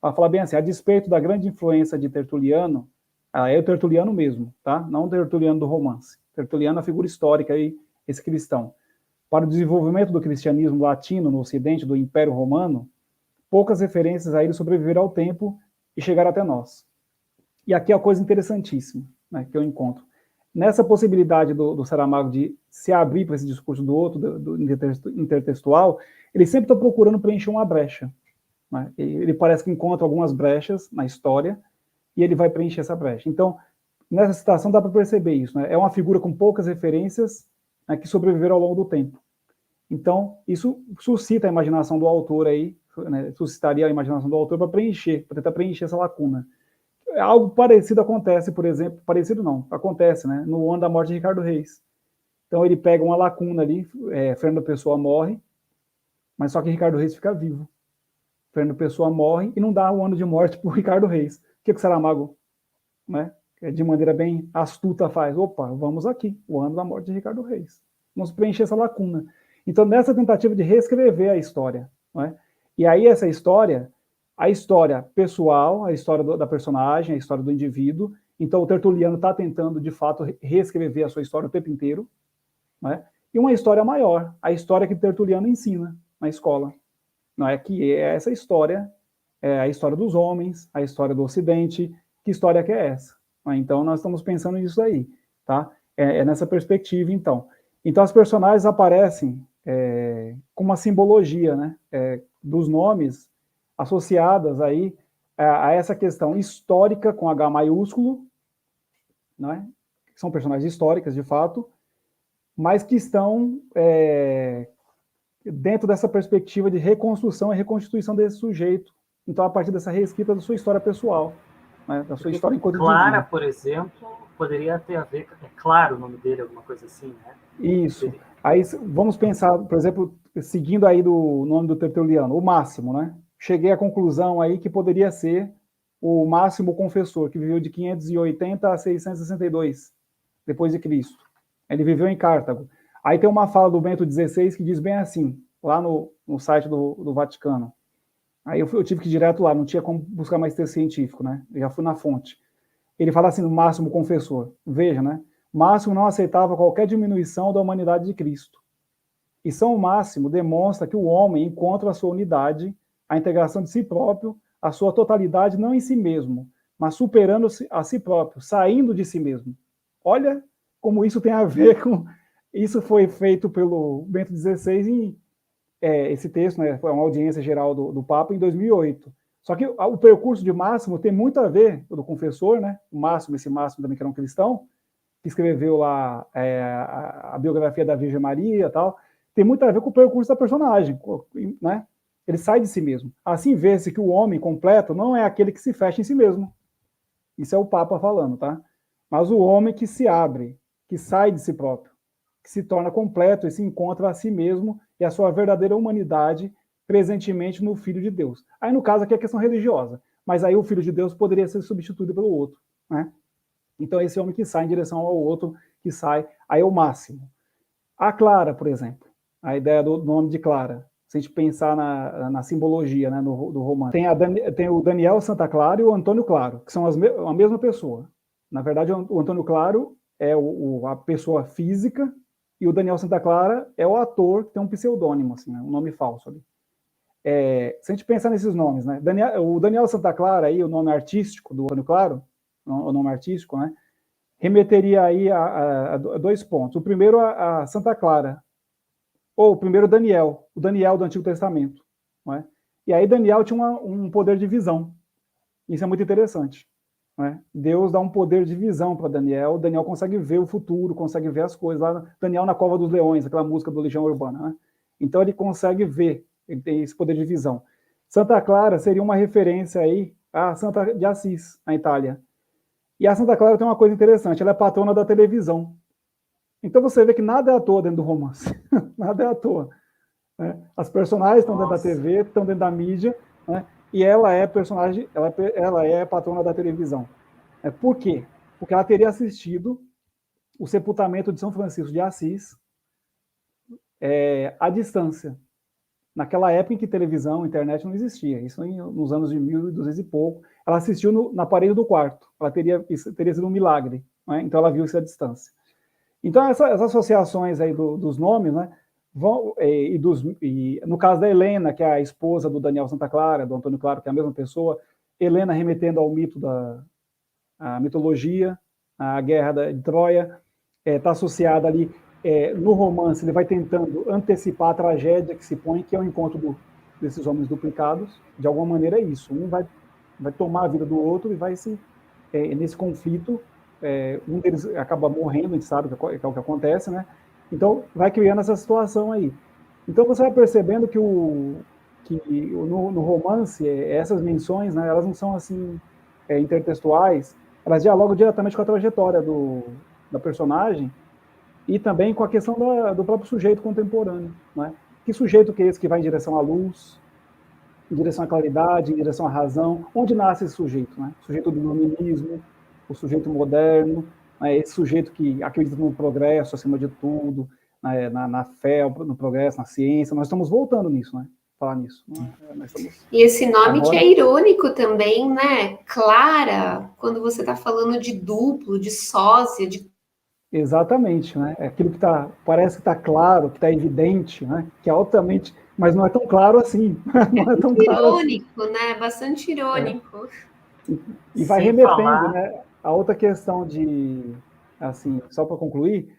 Ela fala bem assim, a despeito da grande influência de Tertuliano, é o Tertuliano mesmo, tá? Não o Tertuliano do romance. Tertuliano é a figura histórica aí, esse cristão. Para o desenvolvimento do cristianismo latino no Ocidente, do Império Romano, poucas referências a ele sobreviveram ao tempo e chegaram até nós. E aqui é uma coisa interessantíssima, né, que eu encontro. Nessa possibilidade do Saramago de se abrir para esse discurso do outro, do intertextual, ele sempre está procurando preencher uma brecha, né? Ele parece que encontra algumas brechas na história e ele vai preencher essa brecha. Então, nessa citação dá para perceber isso, né? É uma figura com poucas referências, né, que sobreviveram ao longo do tempo. Então, isso suscita a imaginação do autor aí, né, suscitaria a imaginação do autor para tentar preencher essa lacuna. Algo parecido acontece, por exemplo, parecido não, acontece, né, no ano da morte de Ricardo Reis. Então ele pega uma lacuna ali, Fernando Pessoa morre, mas só que Ricardo Reis fica vivo. Fernando Pessoa morre e não dá o ano de morte para o Ricardo Reis. O que o Saramago, né, de maneira bem astuta faz? Opa, vamos aqui, o ano da morte de Ricardo Reis. Vamos preencher essa lacuna. Então, nessa tentativa de reescrever a história, né, e aí essa história, a história pessoal, a história da personagem, a história do indivíduo. Então, o Tertuliano está tentando, de fato, reescrever a sua história o tempo inteiro, né? E uma história maior, a história que Tertuliano ensina na escola, não é? Que é essa história, a história dos homens, a história do Ocidente. Que história que é essa? Então, nós estamos pensando nisso aí, tá? É nessa perspectiva, então. Então, as personagens aparecem com uma simbologia, né? Dos nomes associadas aí a essa questão histórica com H maiúsculo, né? Que são personagens históricas, de fato, mas que estão dentro dessa perspectiva de reconstrução e reconstituição desse sujeito. Então, a partir dessa reescrita da sua história pessoal, né? Da sua história enquanto Clara, indivíduo. por exemplo, poderia ter a ver, é claro o nome dele, alguma coisa assim, né? Isso. Aí vamos pensar, por exemplo, seguindo aí do nome do Tertuliano, o Máximo, né? Cheguei à conclusão aí que poderia ser o Máximo Confessor, que viveu de 580 a 662 depois de Cristo. Ele viveu em Cartago. Aí tem uma fala do Bento XVI que diz bem assim, lá no site do Vaticano. Aí eu tive que ir direto lá, não tinha como buscar mais texto científico, né? Eu já fui na fonte. Ele fala assim, no Máximo Confessor. Veja, né? Máximo não aceitava qualquer diminuição da humanidade de Cristo. E São Máximo demonstra que o homem encontra a sua unidade, a integração de si próprio, a sua totalidade não em si mesmo, mas superando-se a si próprio, saindo de si mesmo. Olha como isso tem a ver com... Isso foi feito pelo Bento XVI em... esse texto, né, foi uma audiência geral do Papa em 2008. Só que o percurso de Máximo tem muito a ver, do confessor, né, esse Máximo também que era um cristão, que escreveu lá a biografia da Virgem Maria e tal, tem muito a ver com o percurso da personagem, né? Ele sai de si mesmo. Assim vê-se que o homem completo não é aquele que se fecha em si mesmo. Isso é o Papa falando, tá? Mas o homem que se abre, que sai de si próprio, que se torna completo e se encontra a si mesmo e a sua verdadeira humanidade presentemente no Filho de Deus. Aí, no caso, aqui é questão religiosa, mas aí o Filho de Deus poderia ser substituído pelo outro, né? Então, esse homem que sai em direção ao outro, que sai, aí é o máximo. A Clara, por exemplo, a ideia do nome de Clara, se a gente pensar na simbologia, né, do romance, tem o Daniel Santa Clara e o Antônio Claro, que são a mesma pessoa. Na verdade, o Antônio Claro é a pessoa física e o Daniel Santa Clara é o ator que tem um pseudônimo, assim, né, um nome falso ali. Se a gente pensar nesses nomes, né, o Daniel Santa Clara, aí, o nome artístico do Antônio Claro, o nome artístico, né, remeteria aí a 2 pontos. O primeiro, a Santa Clara, ou o primeiro Daniel, o Daniel do Antigo Testamento. Não é? E aí Daniel tinha um poder de visão. Isso é muito interessante. Não é? Deus dá um poder de visão para Daniel. Daniel consegue ver o futuro, consegue ver as coisas. Lá, Daniel na Cova dos Leões, aquela música do Legião Urbana. Né? Então ele consegue ver, ele tem esse poder de visão. Santa Clara seria uma referência aí a Santa de Assis, na Itália. E a Santa Clara tem uma coisa interessante, ela é patrona da televisão. Então você vê que nada é à toa dentro do romance. Nada é à toa. Né? As personagens estão dentro da TV, estão dentro da mídia, né? E ela é personagem, ela é patrona da televisão. Por quê? Porque ela teria assistido o sepultamento de São Francisco de Assis à distância. Naquela época em que televisão, internet não existia, isso nos anos de 1200 e pouco, ela assistiu na parede do quarto, isso teria sido um milagre, né? Então ela viu isso à distância. Então essas associações aí dos nomes, né, e no caso da Helena, que é a esposa do Daniel Santa Clara, do Antônio Claro, que é a mesma pessoa, Helena remetendo ao mito a mitologia, a guerra de Troia, está associada ali. No romance, ele vai tentando antecipar a tragédia que se põe, que é o encontro desses homens duplicados. De alguma maneira é isso. Um vai tomar a vida do outro e vai nesse conflito, um deles acaba morrendo, a gente sabe que é o que acontece, né? Então, vai criando essa situação aí. Então, você vai percebendo que no romance, essas menções, né, elas não são assim intertextuais, elas dialogam diretamente com a trajetória da personagem, e também com a questão do próprio sujeito contemporâneo. Né? Que sujeito que é esse que vai em direção à luz, em direção à claridade, em direção à razão? Onde nasce esse sujeito? Né? O sujeito do iluminismo, o sujeito moderno, né? Esse sujeito que acredita no progresso acima de tudo, na fé, no progresso, na ciência. Nós estamos voltando nisso, né? Falar nisso. E esse nome agora, que é irônico também, né? Clara, quando você está falando de duplo, de sósia, de... Exatamente, né? É aquilo que parece que está claro, que está evidente, né? Que é altamente, mas não é tão claro assim. Não é tão irônico, claro assim. Né? Bastante irônico. E vai remetendo, né? A outra questão assim, só para concluir,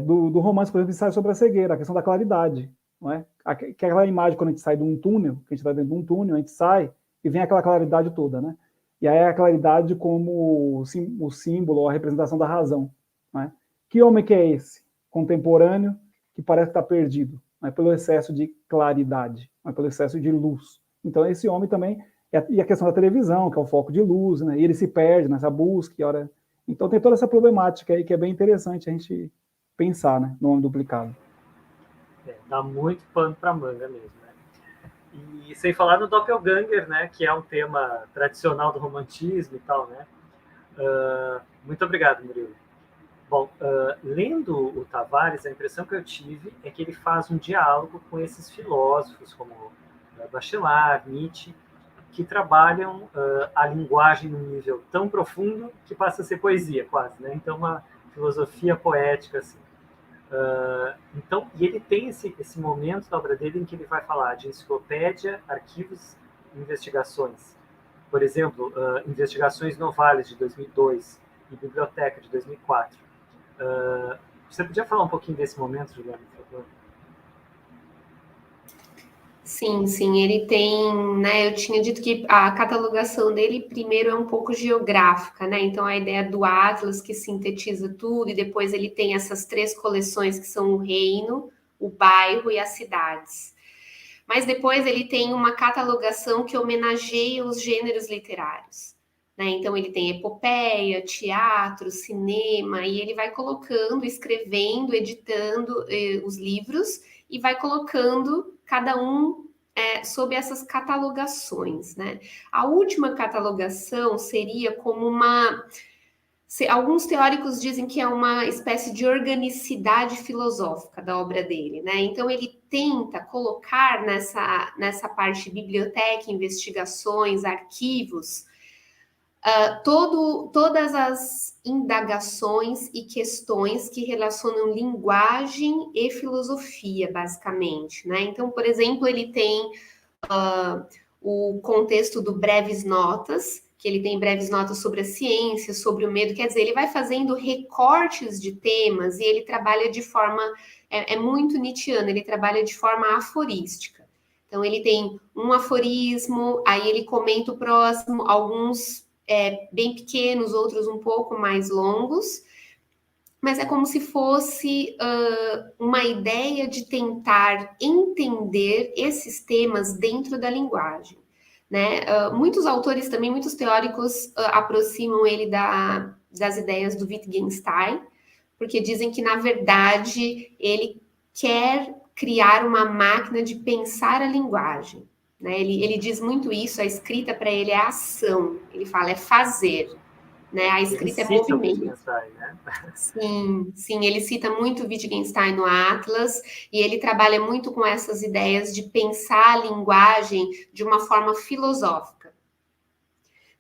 do romance, por exemplo, que sai sobre a cegueira, a questão da claridade, não é? Aquela imagem quando a gente sai de um túnel, que a gente está dentro de um túnel, a gente sai e vem aquela claridade toda, né? E aí a claridade como o símbolo, a representação da razão. Né? Que homem que é esse? Contemporâneo, que parece que está perdido, né? Pelo excesso de claridade, né? Pelo excesso de luz. Então esse homem também, e a questão da televisão, que é o foco de luz, né? E ele se perde nessa busca. Então tem toda essa problemática aí que é bem interessante a gente pensar, né? No homem duplicado. Dá muito pano para manga mesmo. Né? E sem falar no doppelganger, né? Que é um tema tradicional do romantismo e tal, né? Muito obrigado, Murilo. Bom, lendo o Tavares, a impressão que eu tive é que ele faz um diálogo com esses filósofos como Bachelard, Nietzsche, que trabalham a linguagem num nível tão profundo que passa a ser poesia, quase, né? Então, uma filosofia poética, assim. Então, e ele tem esse momento da obra dele em que ele vai falar de enciclopédia, arquivos e investigações. Por exemplo, Investigações Novales, de 2002, e Biblioteca, de 2004. Você podia falar um pouquinho desse momento, Juliana, por favor? Sim, ele tem, né, eu tinha dito que a catalogação dele primeiro é um pouco geográfica, né, então a ideia do Atlas que sintetiza tudo, e depois ele tem essas 3 coleções que são o reino, o bairro e as cidades. mas depois ele tem uma catalogação que homenageia os gêneros literários, né? Então ele tem epopeia, teatro, cinema, e ele vai colocando, escrevendo, editando os livros e vai colocando cada um sob essas catalogações, né? A última catalogação seria como alguns teóricos dizem que é uma espécie de organicidade filosófica da obra dele, né? Então ele tenta colocar nessa parte biblioteca, investigações, arquivos, todas as indagações e questões que relacionam linguagem e filosofia, basicamente, né? Então, por exemplo, ele tem o contexto do breves notas, que ele tem breves notas sobre a ciência, sobre o medo, quer dizer, ele vai fazendo recortes de temas e ele trabalha de forma, é muito nietzschiano, ele trabalha de forma aforística. Então, ele tem um aforismo, aí ele comenta o próximo, alguns bem pequenos, outros um pouco mais longos, mas é como se fosse uma ideia de tentar entender esses temas dentro da linguagem, né? Muitos autores também, muitos teóricos aproximam ele das ideias do Wittgenstein, porque dizem que, na verdade, ele quer criar uma máquina de pensar a linguagem, né? Ele diz muito isso, a escrita para ele é ação, ele fala é fazer, né? A escrita é movimento. Né? Sim, ele cita muito Wittgenstein no Atlas, e ele trabalha muito com essas ideias de pensar a linguagem de uma forma filosófica.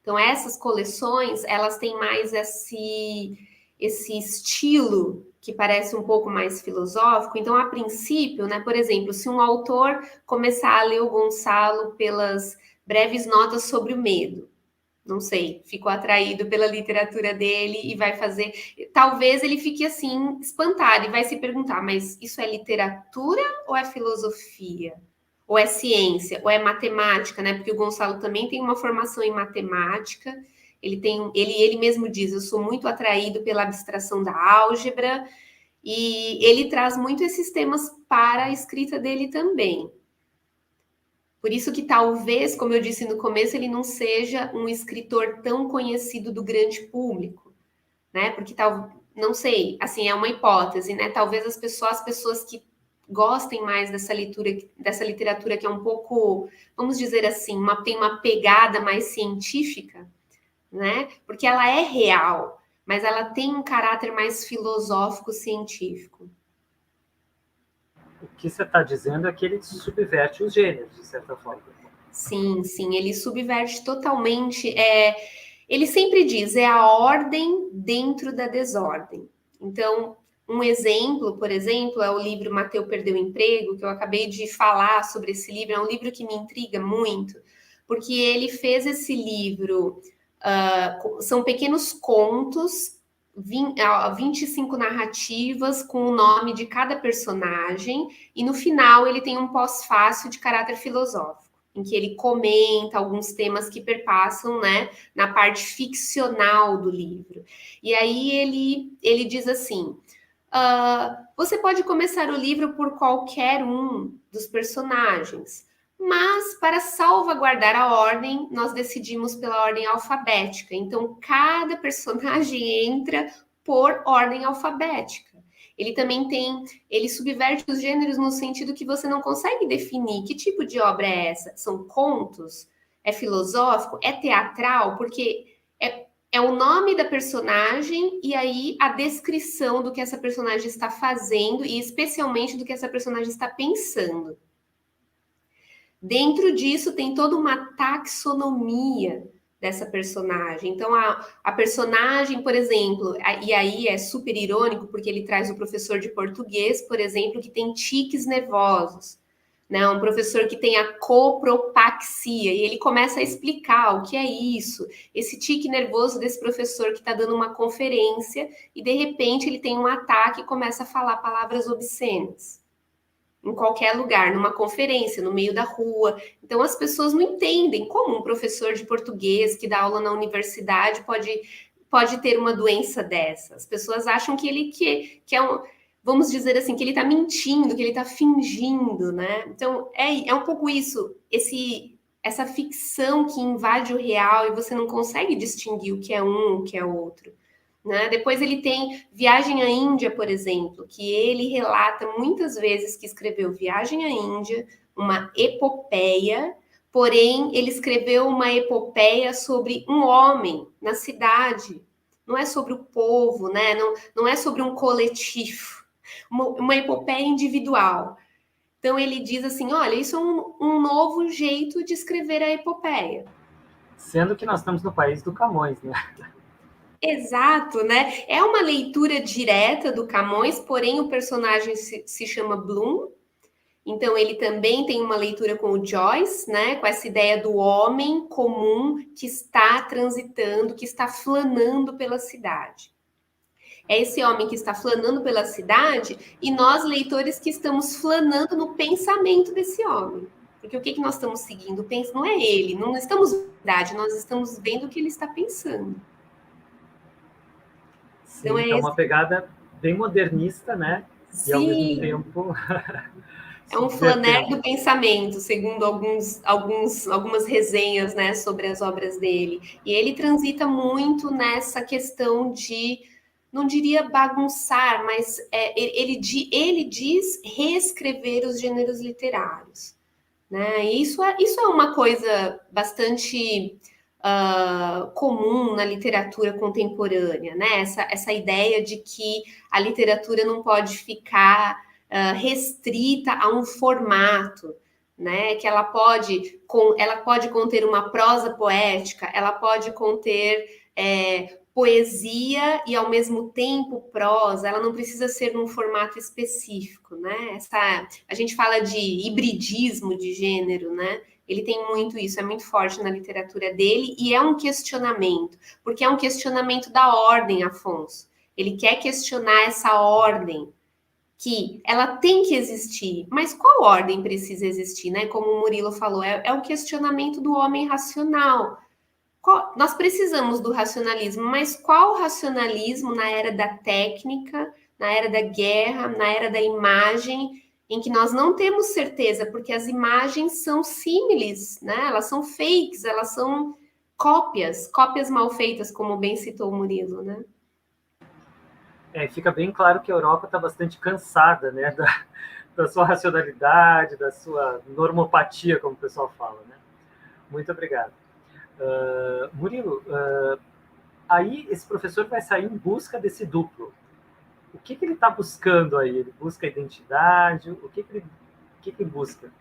Então, essas coleções, elas têm mais esse estilo que parece um pouco mais filosófico. Então, a princípio, né, por exemplo, se um autor começar a ler o Gonçalo pelas breves notas sobre o medo, não sei, ficou atraído pela literatura dele e vai fazer... Talvez ele fique assim, espantado, e vai se perguntar, mas isso é literatura ou é filosofia? Ou é ciência? Ou é matemática, né? Porque o Gonçalo também tem uma formação em matemática, ele mesmo diz, eu sou muito atraído pela abstração da álgebra, e ele traz muito esses temas para a escrita dele também. Por isso que talvez, como eu disse no começo, ele não seja um escritor tão conhecido do grande público, né? Porque não sei, assim, é uma hipótese, né? Talvez as pessoas que gostem mais dessa literatura que é um pouco, vamos dizer assim, tem uma pegada mais científica, né? Porque ela é real, mas ela tem um caráter mais filosófico, científico. O que você está dizendo é que ele subverte os gêneros, de certa forma. Sim, ele subverte totalmente. Ele sempre diz, é a ordem dentro da desordem. Então, um exemplo, por exemplo, é o livro Mateu Perdeu o Emprego, que eu acabei de falar sobre esse livro. É um livro que me intriga muito, porque ele fez esse livro... são pequenos contos, 25 narrativas com o nome de cada personagem, e no final ele tem um pós-fácil de caráter filosófico, em que ele comenta alguns temas que perpassam, né, na parte ficcional do livro. E aí ele diz assim, você pode começar o livro por qualquer um dos personagens, mas para salvaguardar a ordem, nós decidimos pela ordem alfabética. Então, cada personagem entra por ordem alfabética. Ele também ele subverte os gêneros no sentido que você não consegue definir que tipo de obra é essa. São contos? É filosófico? É teatral? Porque é o nome da personagem e aí a descrição do que essa personagem está fazendo e especialmente do que essa personagem está pensando. Dentro disso tem toda uma taxonomia dessa personagem. Então, a personagem, por exemplo, e aí é super irônico, porque ele traz o professor de português, por exemplo, que tem tiques nervosos, né? Um professor que tem a copropaxia, e ele começa a explicar o que é isso, esse tique nervoso desse professor que está dando uma conferência, e de repente ele tem um ataque e começa a falar palavras obscenas. Em qualquer lugar, numa conferência, no meio da rua. Então, as pessoas não entendem como um professor de português que dá aula na universidade pode ter uma doença dessa. As pessoas acham que ele vamos dizer assim, que ele está mentindo, que ele está fingindo, né? Então, é um pouco isso, essa ficção que invade o real e você não consegue distinguir o que é um, o que é outro. Né? Depois ele tem Viagem à Índia, por exemplo, que ele relata muitas vezes que escreveu Viagem à Índia, uma epopeia, porém ele escreveu uma epopeia sobre um homem na cidade, não é sobre o povo, né? Não é sobre um coletivo, uma epopeia individual. Então ele diz assim, olha, isso é um novo jeito de escrever a epopeia. Sendo que nós estamos no país do Camões, né? Exato, né? É uma leitura direta do Camões, porém o personagem se chama Bloom, então ele também tem uma leitura com o Joyce, né? Com essa ideia do homem comum que está transitando, que está flanando pela cidade. É esse homem que está flanando pela cidade e nós, leitores, que estamos flanando no pensamento desse homem. Porque o que nós estamos seguindo? Não é ele, não estamos vendo a verdade, nós estamos vendo o que ele está pensando. Sim, então é uma pegada bem modernista, né? Sim. E ao mesmo tempo... É um flanel do pensamento, segundo algumas resenhas, né, sobre as obras dele. E ele transita muito nessa questão de, não diria bagunçar, mas ele diz reescrever os gêneros literários. Né? Isso é uma coisa bastante comum na literatura contemporânea, né? Essa ideia de que a literatura não pode ficar restrita a um formato, né? Que ela pode conter uma prosa poética, ela pode conter poesia e ao mesmo tempo prosa, ela não precisa ser num formato específico, né? A gente fala de hibridismo de gênero, né? Ele tem muito isso, é muito forte na literatura dele e é um questionamento, porque é um questionamento da ordem, Afonso. Ele quer questionar essa ordem, que ela tem que existir, mas qual ordem precisa existir, né? Como o Murilo falou, é o questionamento do homem racional. Nós precisamos do racionalismo, mas qual racionalismo na era da técnica, na era da guerra, na era da imagem, em que nós não temos certeza, porque as imagens são símiles, né? Elas são fakes, elas são cópias mal feitas, como bem citou o Murilo, né? Fica bem claro que a Europa está bastante cansada, né, da sua racionalidade, da sua normopatia, como o pessoal fala, né? Muito obrigado. Murilo, aí esse professor vai sair em busca desse duplo. O que ele está buscando aí? Ele busca identidade? O que ele busca?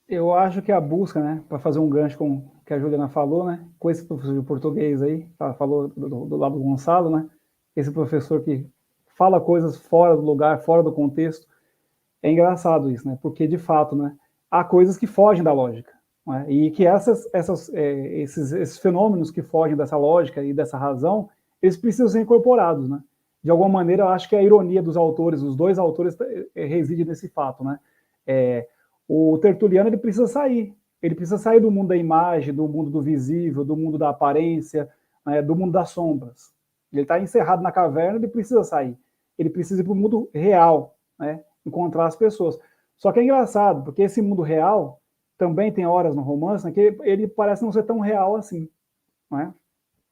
Eu acho que a busca, né, para fazer um gancho com o que a Juliana falou, né, com esse professor de português aí, ela falou do lado do Gonçalo, né, esse professor que fala coisas fora do lugar, fora do contexto, é engraçado isso, né, porque de fato, né, há coisas que fogem da lógica, né, e que esses fenômenos que fogem dessa lógica e dessa razão, eles precisam ser incorporados, né. De alguma maneira, eu acho que a ironia dos autores, os dois autores, reside nesse fato, né. O Tertuliano ele precisa sair do mundo da imagem, do mundo do visível, do mundo da aparência, né, do mundo das sombras. Ele está encerrado na caverna, ele precisa sair. Ele precisa ir para o mundo real, né, encontrar as pessoas. Só que é engraçado, porque esse mundo real também tem horas no romance, né, que ele parece não ser tão real assim. Né?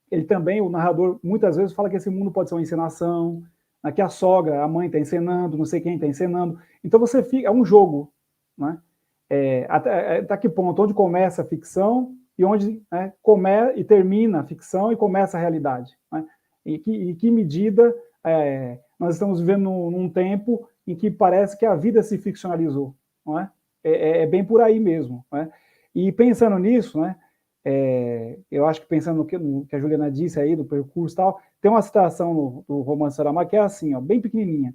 Ele também, o narrador, muitas vezes fala que esse mundo pode ser uma encenação, né, que a sogra, a mãe está encenando, não sei quem está encenando. Então você fica, é um jogo, né? Até que ponto, onde começa a ficção e onde, né, e termina a ficção e começa a realidade, né? E que medida nós estamos vivendo num tempo em que parece que a vida se ficcionalizou, não é? É bem por aí mesmo, né? E pensando nisso, né, eu acho que pensando no que a Juliana disse aí do percurso e tal, tem uma citação do Romance Saramago que é assim, ó, bem pequenininha.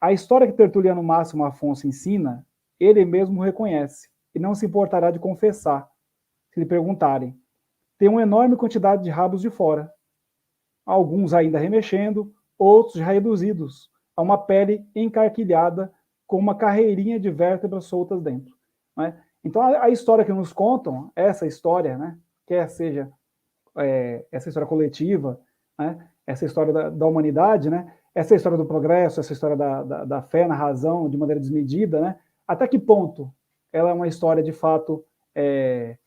A história que Tertuliano Máximo Afonso ensina, ele mesmo reconhece e não se importará de confessar, se lhe perguntarem. Tem uma enorme quantidade de rabos de fora, alguns ainda remexendo, outros já reduzidos a uma pele encarquilhada com uma carreirinha de vértebras soltas dentro. Né? Então, a história que nos contam, essa história, né, quer seja essa história coletiva, né, essa história da humanidade, né, essa história do progresso, essa história da fé na razão de maneira desmedida, né? Até que ponto ela é uma história de fato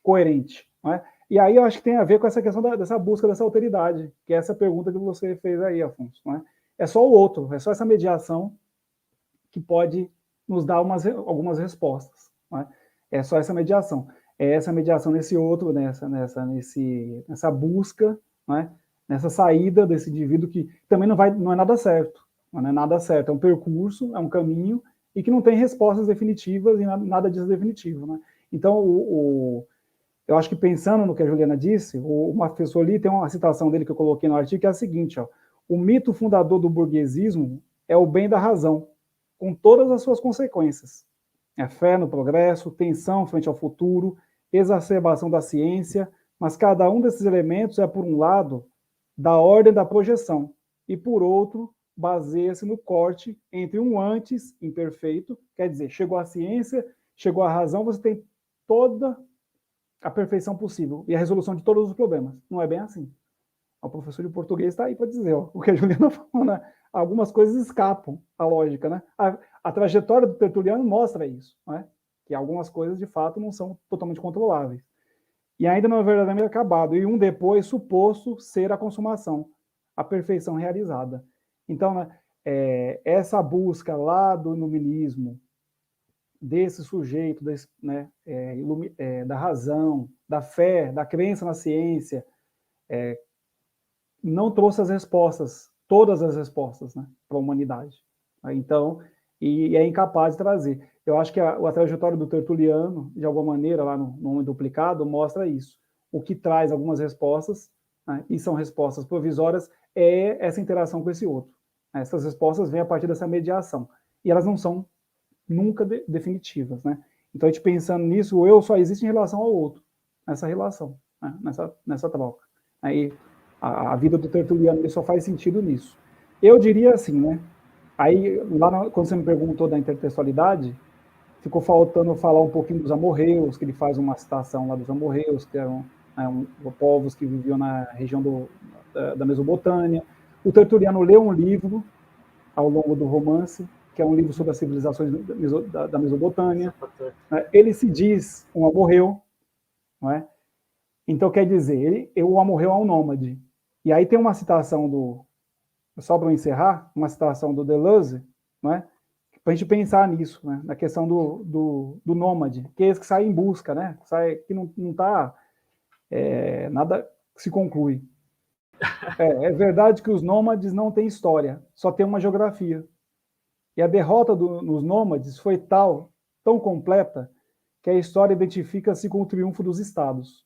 coerente, não é? E aí eu acho que tem a ver com essa questão dessa busca dessa alteridade, que é essa pergunta que você fez aí, Afonso, não é? É só o outro, é só essa mediação que pode nos dar algumas respostas, não é? É só essa mediação. É essa mediação nesse outro, nessa busca, não é? Nessa saída desse indivíduo que também não é nada certo, não é nada certo, é um percurso, é um caminho, e que não tem respostas definitivas e nada disso definitivo, né? Então, eu acho que pensando no que a Juliana disse, o Maffesoli ali tem uma citação dele que eu coloquei no artigo, que é a seguinte, ó: o mito fundador do burguesismo é o bem da razão, com todas as suas consequências. É fé no progresso, tensão frente ao futuro, exacerbação da ciência, mas cada um desses elementos é, por um lado, da ordem da projeção, e, por outro, baseia-se no corte entre um antes imperfeito, quer dizer, chegou a ciência, chegou a razão, você tem toda a perfeição possível e a resolução de todos os problemas. Não é bem assim. O professor de português está aí para dizer, ó, o que a Juliana falou, né? Algumas coisas escapam à lógica, né? A trajetória do Tertuliano mostra isso, né? Que algumas coisas, de fato, não são totalmente controláveis. E ainda não é verdadeiramente acabado, e um depois suposto ser a consumação, a perfeição realizada. Então, né, essa busca lá do iluminismo, desse sujeito, da razão, da fé, da crença na ciência, não trouxe as respostas, todas as respostas, né, para a humanidade. Então, e é incapaz de trazer. Eu acho que a trajetória do Tertuliano, de alguma maneira, lá no Homem Duplicado, mostra isso. O que traz algumas respostas, né, e são respostas provisórias, é essa interação com esse outro. Essas respostas vêm a partir dessa mediação. E elas não são nunca definitivas, né? Então, a gente pensando nisso, o eu só existe em relação ao outro, nessa relação, né? nessa troca. Aí, a vida do Tertuliano só faz sentido nisso. Eu diria assim, né? Aí, quando você me perguntou da intertextualidade, ficou faltando falar um pouquinho dos amorreus, que ele faz uma citação lá dos amorreus, que eram povos que viviam na região da Mesopotâmia. O Tertuliano leu um livro ao longo do romance, que é um livro sobre as civilizações da Mesopotâmia. Ele se diz um amorreu, não é? Então, quer dizer, o amorreu é um nômade. E aí tem uma citação só para eu encerrar, uma citação do Deleuze, não é? Para a gente pensar nisso, né? Na questão do nômade, que é esse que sai em busca, né? Que não está nada se conclui. É verdade que os nômades não têm história, só tem uma geografia. E a derrota nos nômades foi tão completa, que a história identifica-se com o triunfo dos estados.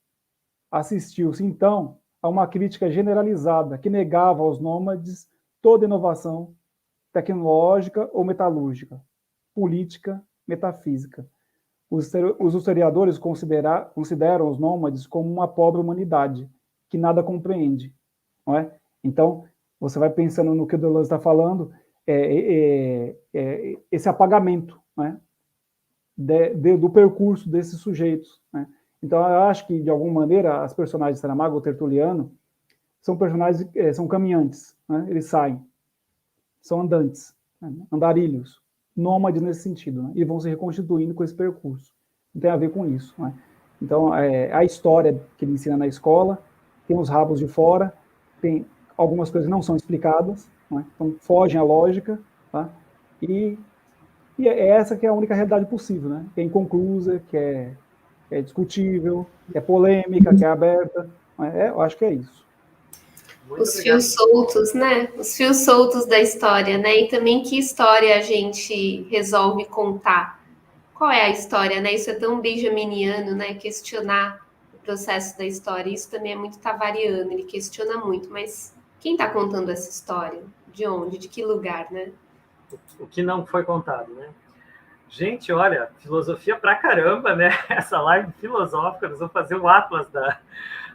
Assistiu-se, então, a uma crítica generalizada que negava aos nômades toda inovação tecnológica ou metalúrgica, política, metafísica. Os historiadores consideram os nômades como uma pobre humanidade, que nada compreende. Não é? Então, você vai pensando no que o Deleuze está falando, esse apagamento, né, do percurso desses sujeitos. Né? Então, eu acho que, de alguma maneira, as personagens de Saramago, o Tertuliano, são personagens, são caminhantes, né? Eles saem, são andantes, né? Andarilhos, nômades nesse sentido, né? E vão se reconstituindo com esse percurso. Não tem a ver com isso. Né? Então, a história que ele ensina na escola, tem os rabos de fora, tem algumas coisas que não são explicadas, né? Então fogem à lógica, tá? E é essa que é a única realidade possível, né? Que é inconclusa, que é discutível, que é polêmica, que é aberta. Eu acho que é isso. Os fios soltos, né? Os fios soltos da história, né? E também que história a gente resolve contar. Qual é a história, né? Isso é tão benjaminiano, né? Questionar o processo da história. Isso também é muito tavariano, ele questiona muito. Mas quem está contando essa história? De onde? De que lugar, né? O que não foi contado, né? Gente, olha, filosofia pra caramba, né? Essa live filosófica, nós vamos fazer o atlas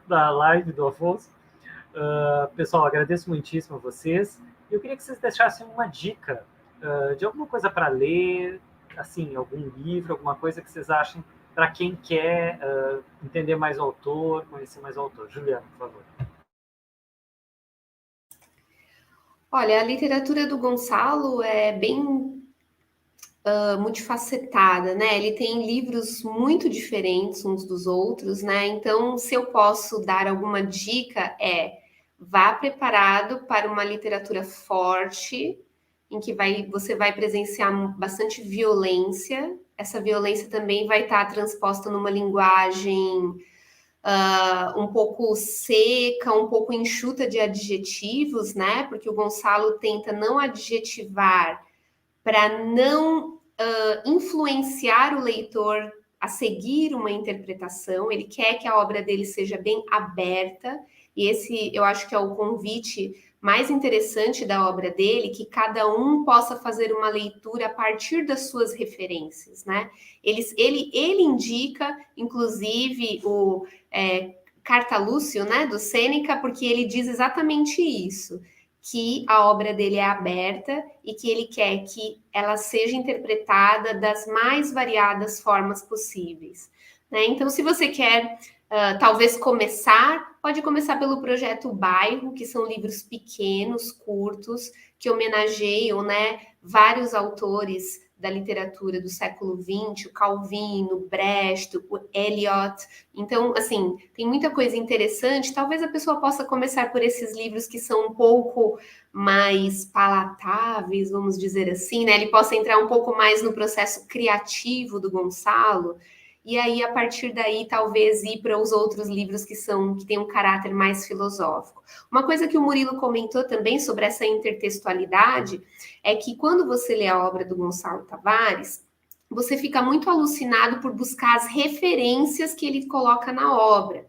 da live do Afonso. Pessoal, agradeço muitíssimo a vocês. Eu queria que vocês deixassem uma dica de alguma coisa para ler, assim, algum livro, alguma coisa que vocês achem para quem quer entender mais o autor, conhecer mais o autor. Juliana, por favor. Olha, a literatura do Gonçalo é bem multifacetada, né? Ele tem livros muito diferentes uns dos outros, né? Então, se eu posso dar alguma dica, vá preparado para uma literatura forte, em que você vai presenciar bastante violência. Essa violência também vai estar transposta numa linguagem um pouco seca, um pouco enxuta de adjetivos, né? Porque o Gonçalo tenta não adjetivar para não influenciar o leitor a seguir uma interpretação. Ele quer que a obra dele seja bem aberta, e esse eu acho que é o convite mais interessante da obra dele, que cada um possa fazer uma leitura a partir das suas referências, né? Ele indica, inclusive, o Cartalúcio, né, do Sêneca, porque ele diz exatamente isso, que a obra dele é aberta e que ele quer que ela seja interpretada das mais variadas formas possíveis, né? Então, se você quer talvez pode começar pelo Projeto Bairro, que são livros pequenos, curtos, que homenageiam, né, vários autores da literatura do século XX, o Calvino, Brecht, o Eliot. Então, assim, tem muita coisa interessante. Talvez a pessoa possa começar por esses livros que são um pouco mais palatáveis, vamos dizer assim, né? Ele possa entrar um pouco mais no processo criativo do Gonçalo, e aí, a partir daí, talvez ir para os outros livros que têm um caráter mais filosófico. Uma coisa que o Murilo comentou também sobre essa intertextualidade é que quando você lê a obra do Gonçalo Tavares, você fica muito alucinado por buscar as referências que ele coloca na obra.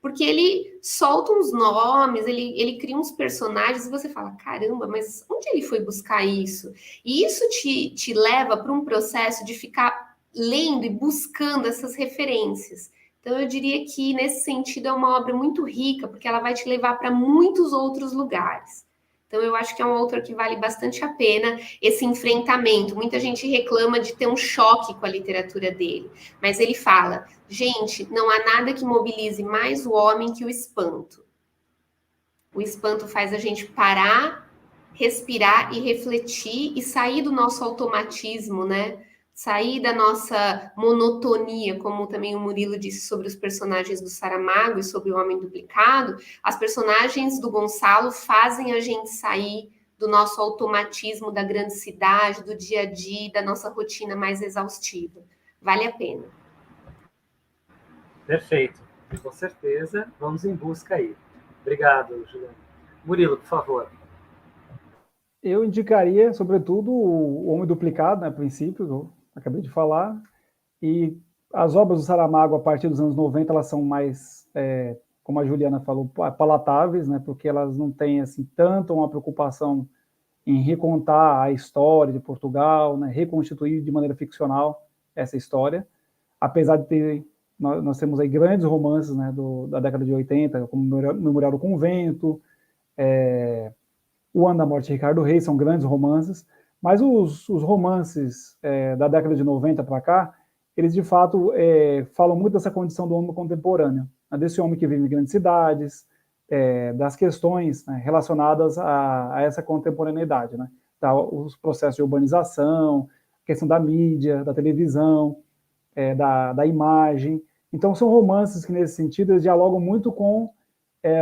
Porque ele solta uns nomes, ele cria uns personagens e você fala, caramba, mas onde ele foi buscar isso? E isso te leva para um processo de ficar lendo e buscando essas referências. Então, eu diria que, nesse sentido, é uma obra muito rica, porque ela vai te levar para muitos outros lugares. Então, eu acho que é um autor que vale bastante a pena esse enfrentamento. Muita gente reclama de ter um choque com a literatura dele, mas ele fala, gente, não há nada que mobilize mais o homem que o espanto. O espanto faz a gente parar, respirar e refletir e sair do nosso automatismo, né? Sair da nossa monotonia, como também o Murilo disse sobre os personagens do Saramago e sobre o Homem Duplicado. As personagens do Gonçalo fazem a gente sair do nosso automatismo da grande cidade, do dia a dia, da nossa rotina mais exaustiva. Vale a pena. Perfeito. Com certeza, vamos em busca aí. Obrigado, Juliana. Murilo, por favor. Eu indicaria, sobretudo, o Homem Duplicado, né, a princípio, eu acabei de falar, e as obras do Saramago, a partir dos anos 90, elas são mais, como a Juliana falou, palatáveis, né, porque elas não têm assim, tanto uma preocupação em recontar a história de Portugal, né, reconstituir de maneira ficcional essa história, apesar de ter, nós temos aí grandes romances, né, da década de 80, como Memorial do Convento, O Ano da Morte de Ricardo Reis, são grandes romances, mas os romances da década de 90 para cá, eles de fato falam muito dessa condição do homem contemporâneo, né, desse homem que vive em grandes cidades, das questões, né, relacionadas a essa contemporaneidade, né, os processos de urbanização, questão da mídia, da televisão, da imagem. Então são romances que nesse sentido eles dialogam muito com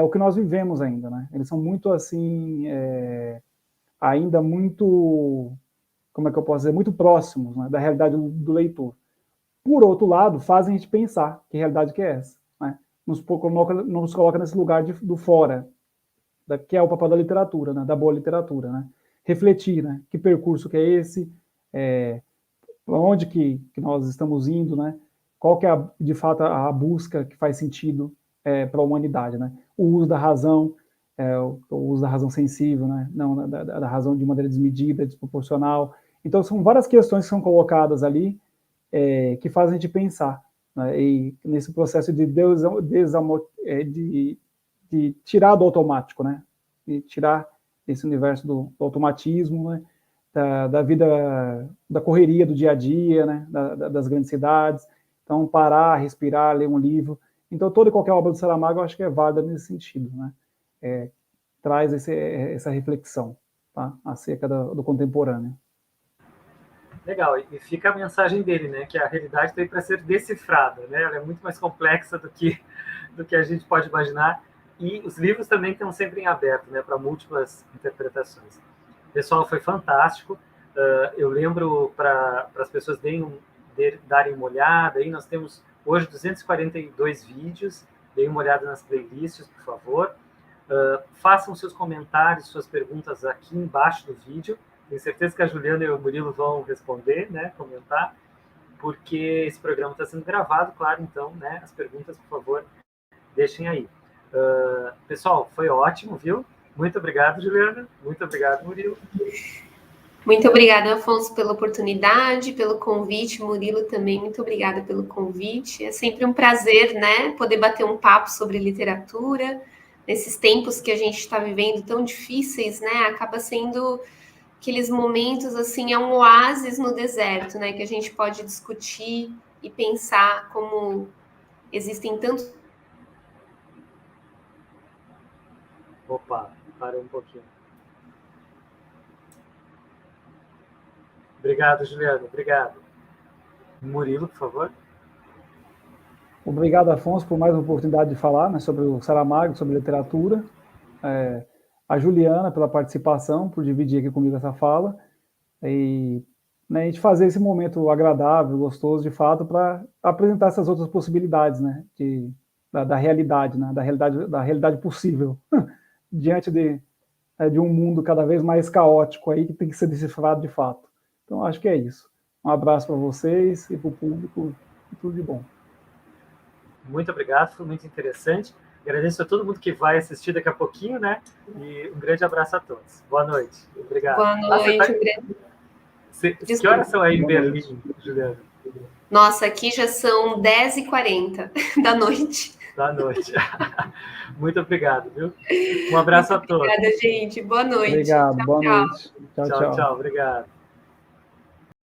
o que nós vivemos ainda, né? Eles são muito assim, ainda muito, como é que eu posso dizer, muito próximos, né, da realidade do leitor. Por outro lado, fazem a gente pensar que realidade que é essa, né? Nos coloca nesse lugar do fora, que é o papel da literatura, né, da boa literatura, né? Refletir, né? Que percurso que é esse, onde que nós estamos indo, né? Qual que é, de fato, a busca que faz sentido para a humanidade, né? O uso da razão, o uso da razão sensível, né? Não da razão de maneira desmedida, desproporcional. Então, são várias questões que são colocadas ali que fazem a gente pensar, né? E nesse processo de tirar do automático, né? De tirar esse universo do automatismo, né? Da vida, da correria do dia a dia, né? Das grandes cidades. Então, parar, respirar, ler um livro. Então, toda e qualquer obra do Saramago, eu acho que é válida nesse sentido, né? Traz essa reflexão. tá? Acerca do contemporâneo. Legal, e fica a mensagem dele, né, que a realidade tem para ser decifrada, né, ela é muito mais complexa do que a gente pode imaginar, e os livros também estão sempre em aberto, né, para múltiplas interpretações. Pessoal, foi fantástico, eu lembro para as pessoas darem uma olhada, aí nós temos hoje 242 vídeos, deem uma olhada nas playlists, por favor, façam seus comentários, suas perguntas aqui embaixo do vídeo. Tenho certeza que a Juliana e o Murilo vão responder, né, comentar, porque esse programa está sendo gravado, claro, então, né, as perguntas, por favor, deixem aí. Pessoal, foi ótimo, viu? Muito obrigado, Juliana. Muito obrigado, Murilo. Muito obrigada, Afonso, pela oportunidade, pelo convite. Murilo também, muito obrigada pelo convite. É sempre um prazer, né, poder bater um papo sobre literatura. Nesses tempos que a gente está vivendo tão difíceis, né, acaba sendo aqueles momentos, assim, é um oásis no deserto, né, que a gente pode discutir e pensar como existem tantos... Opa, parou um pouquinho. Obrigado, Juliana, obrigado. Murilo, por favor. Obrigado, Afonso, por mais uma oportunidade de falar, né, sobre o Saramago, sobre literatura. A Juliana pela participação, por dividir aqui comigo essa fala, e né, a gente fazer esse momento agradável, gostoso, de fato, para apresentar essas outras possibilidades, né, da realidade, né, da realidade possível, diante de um mundo cada vez mais caótico aí, que tem que ser decifrado de fato. Então, acho que é isso. Um abraço para vocês e para o público, e tudo de bom. Muito obrigado, foi muito interessante. Agradeço a todo mundo que vai assistir daqui a pouquinho, né? E um grande abraço a todos. Boa noite. Obrigado. Boa noite. Que horas são aí em Berlim, Juliana? Nossa, aqui já são 10h40 da noite. Da noite. Muito obrigado, viu? Um abraço a todos. Obrigada, gente. Boa noite. Obrigado, Tchau, boa tchau. noite. Tchau, tchau. Tchau, obrigado.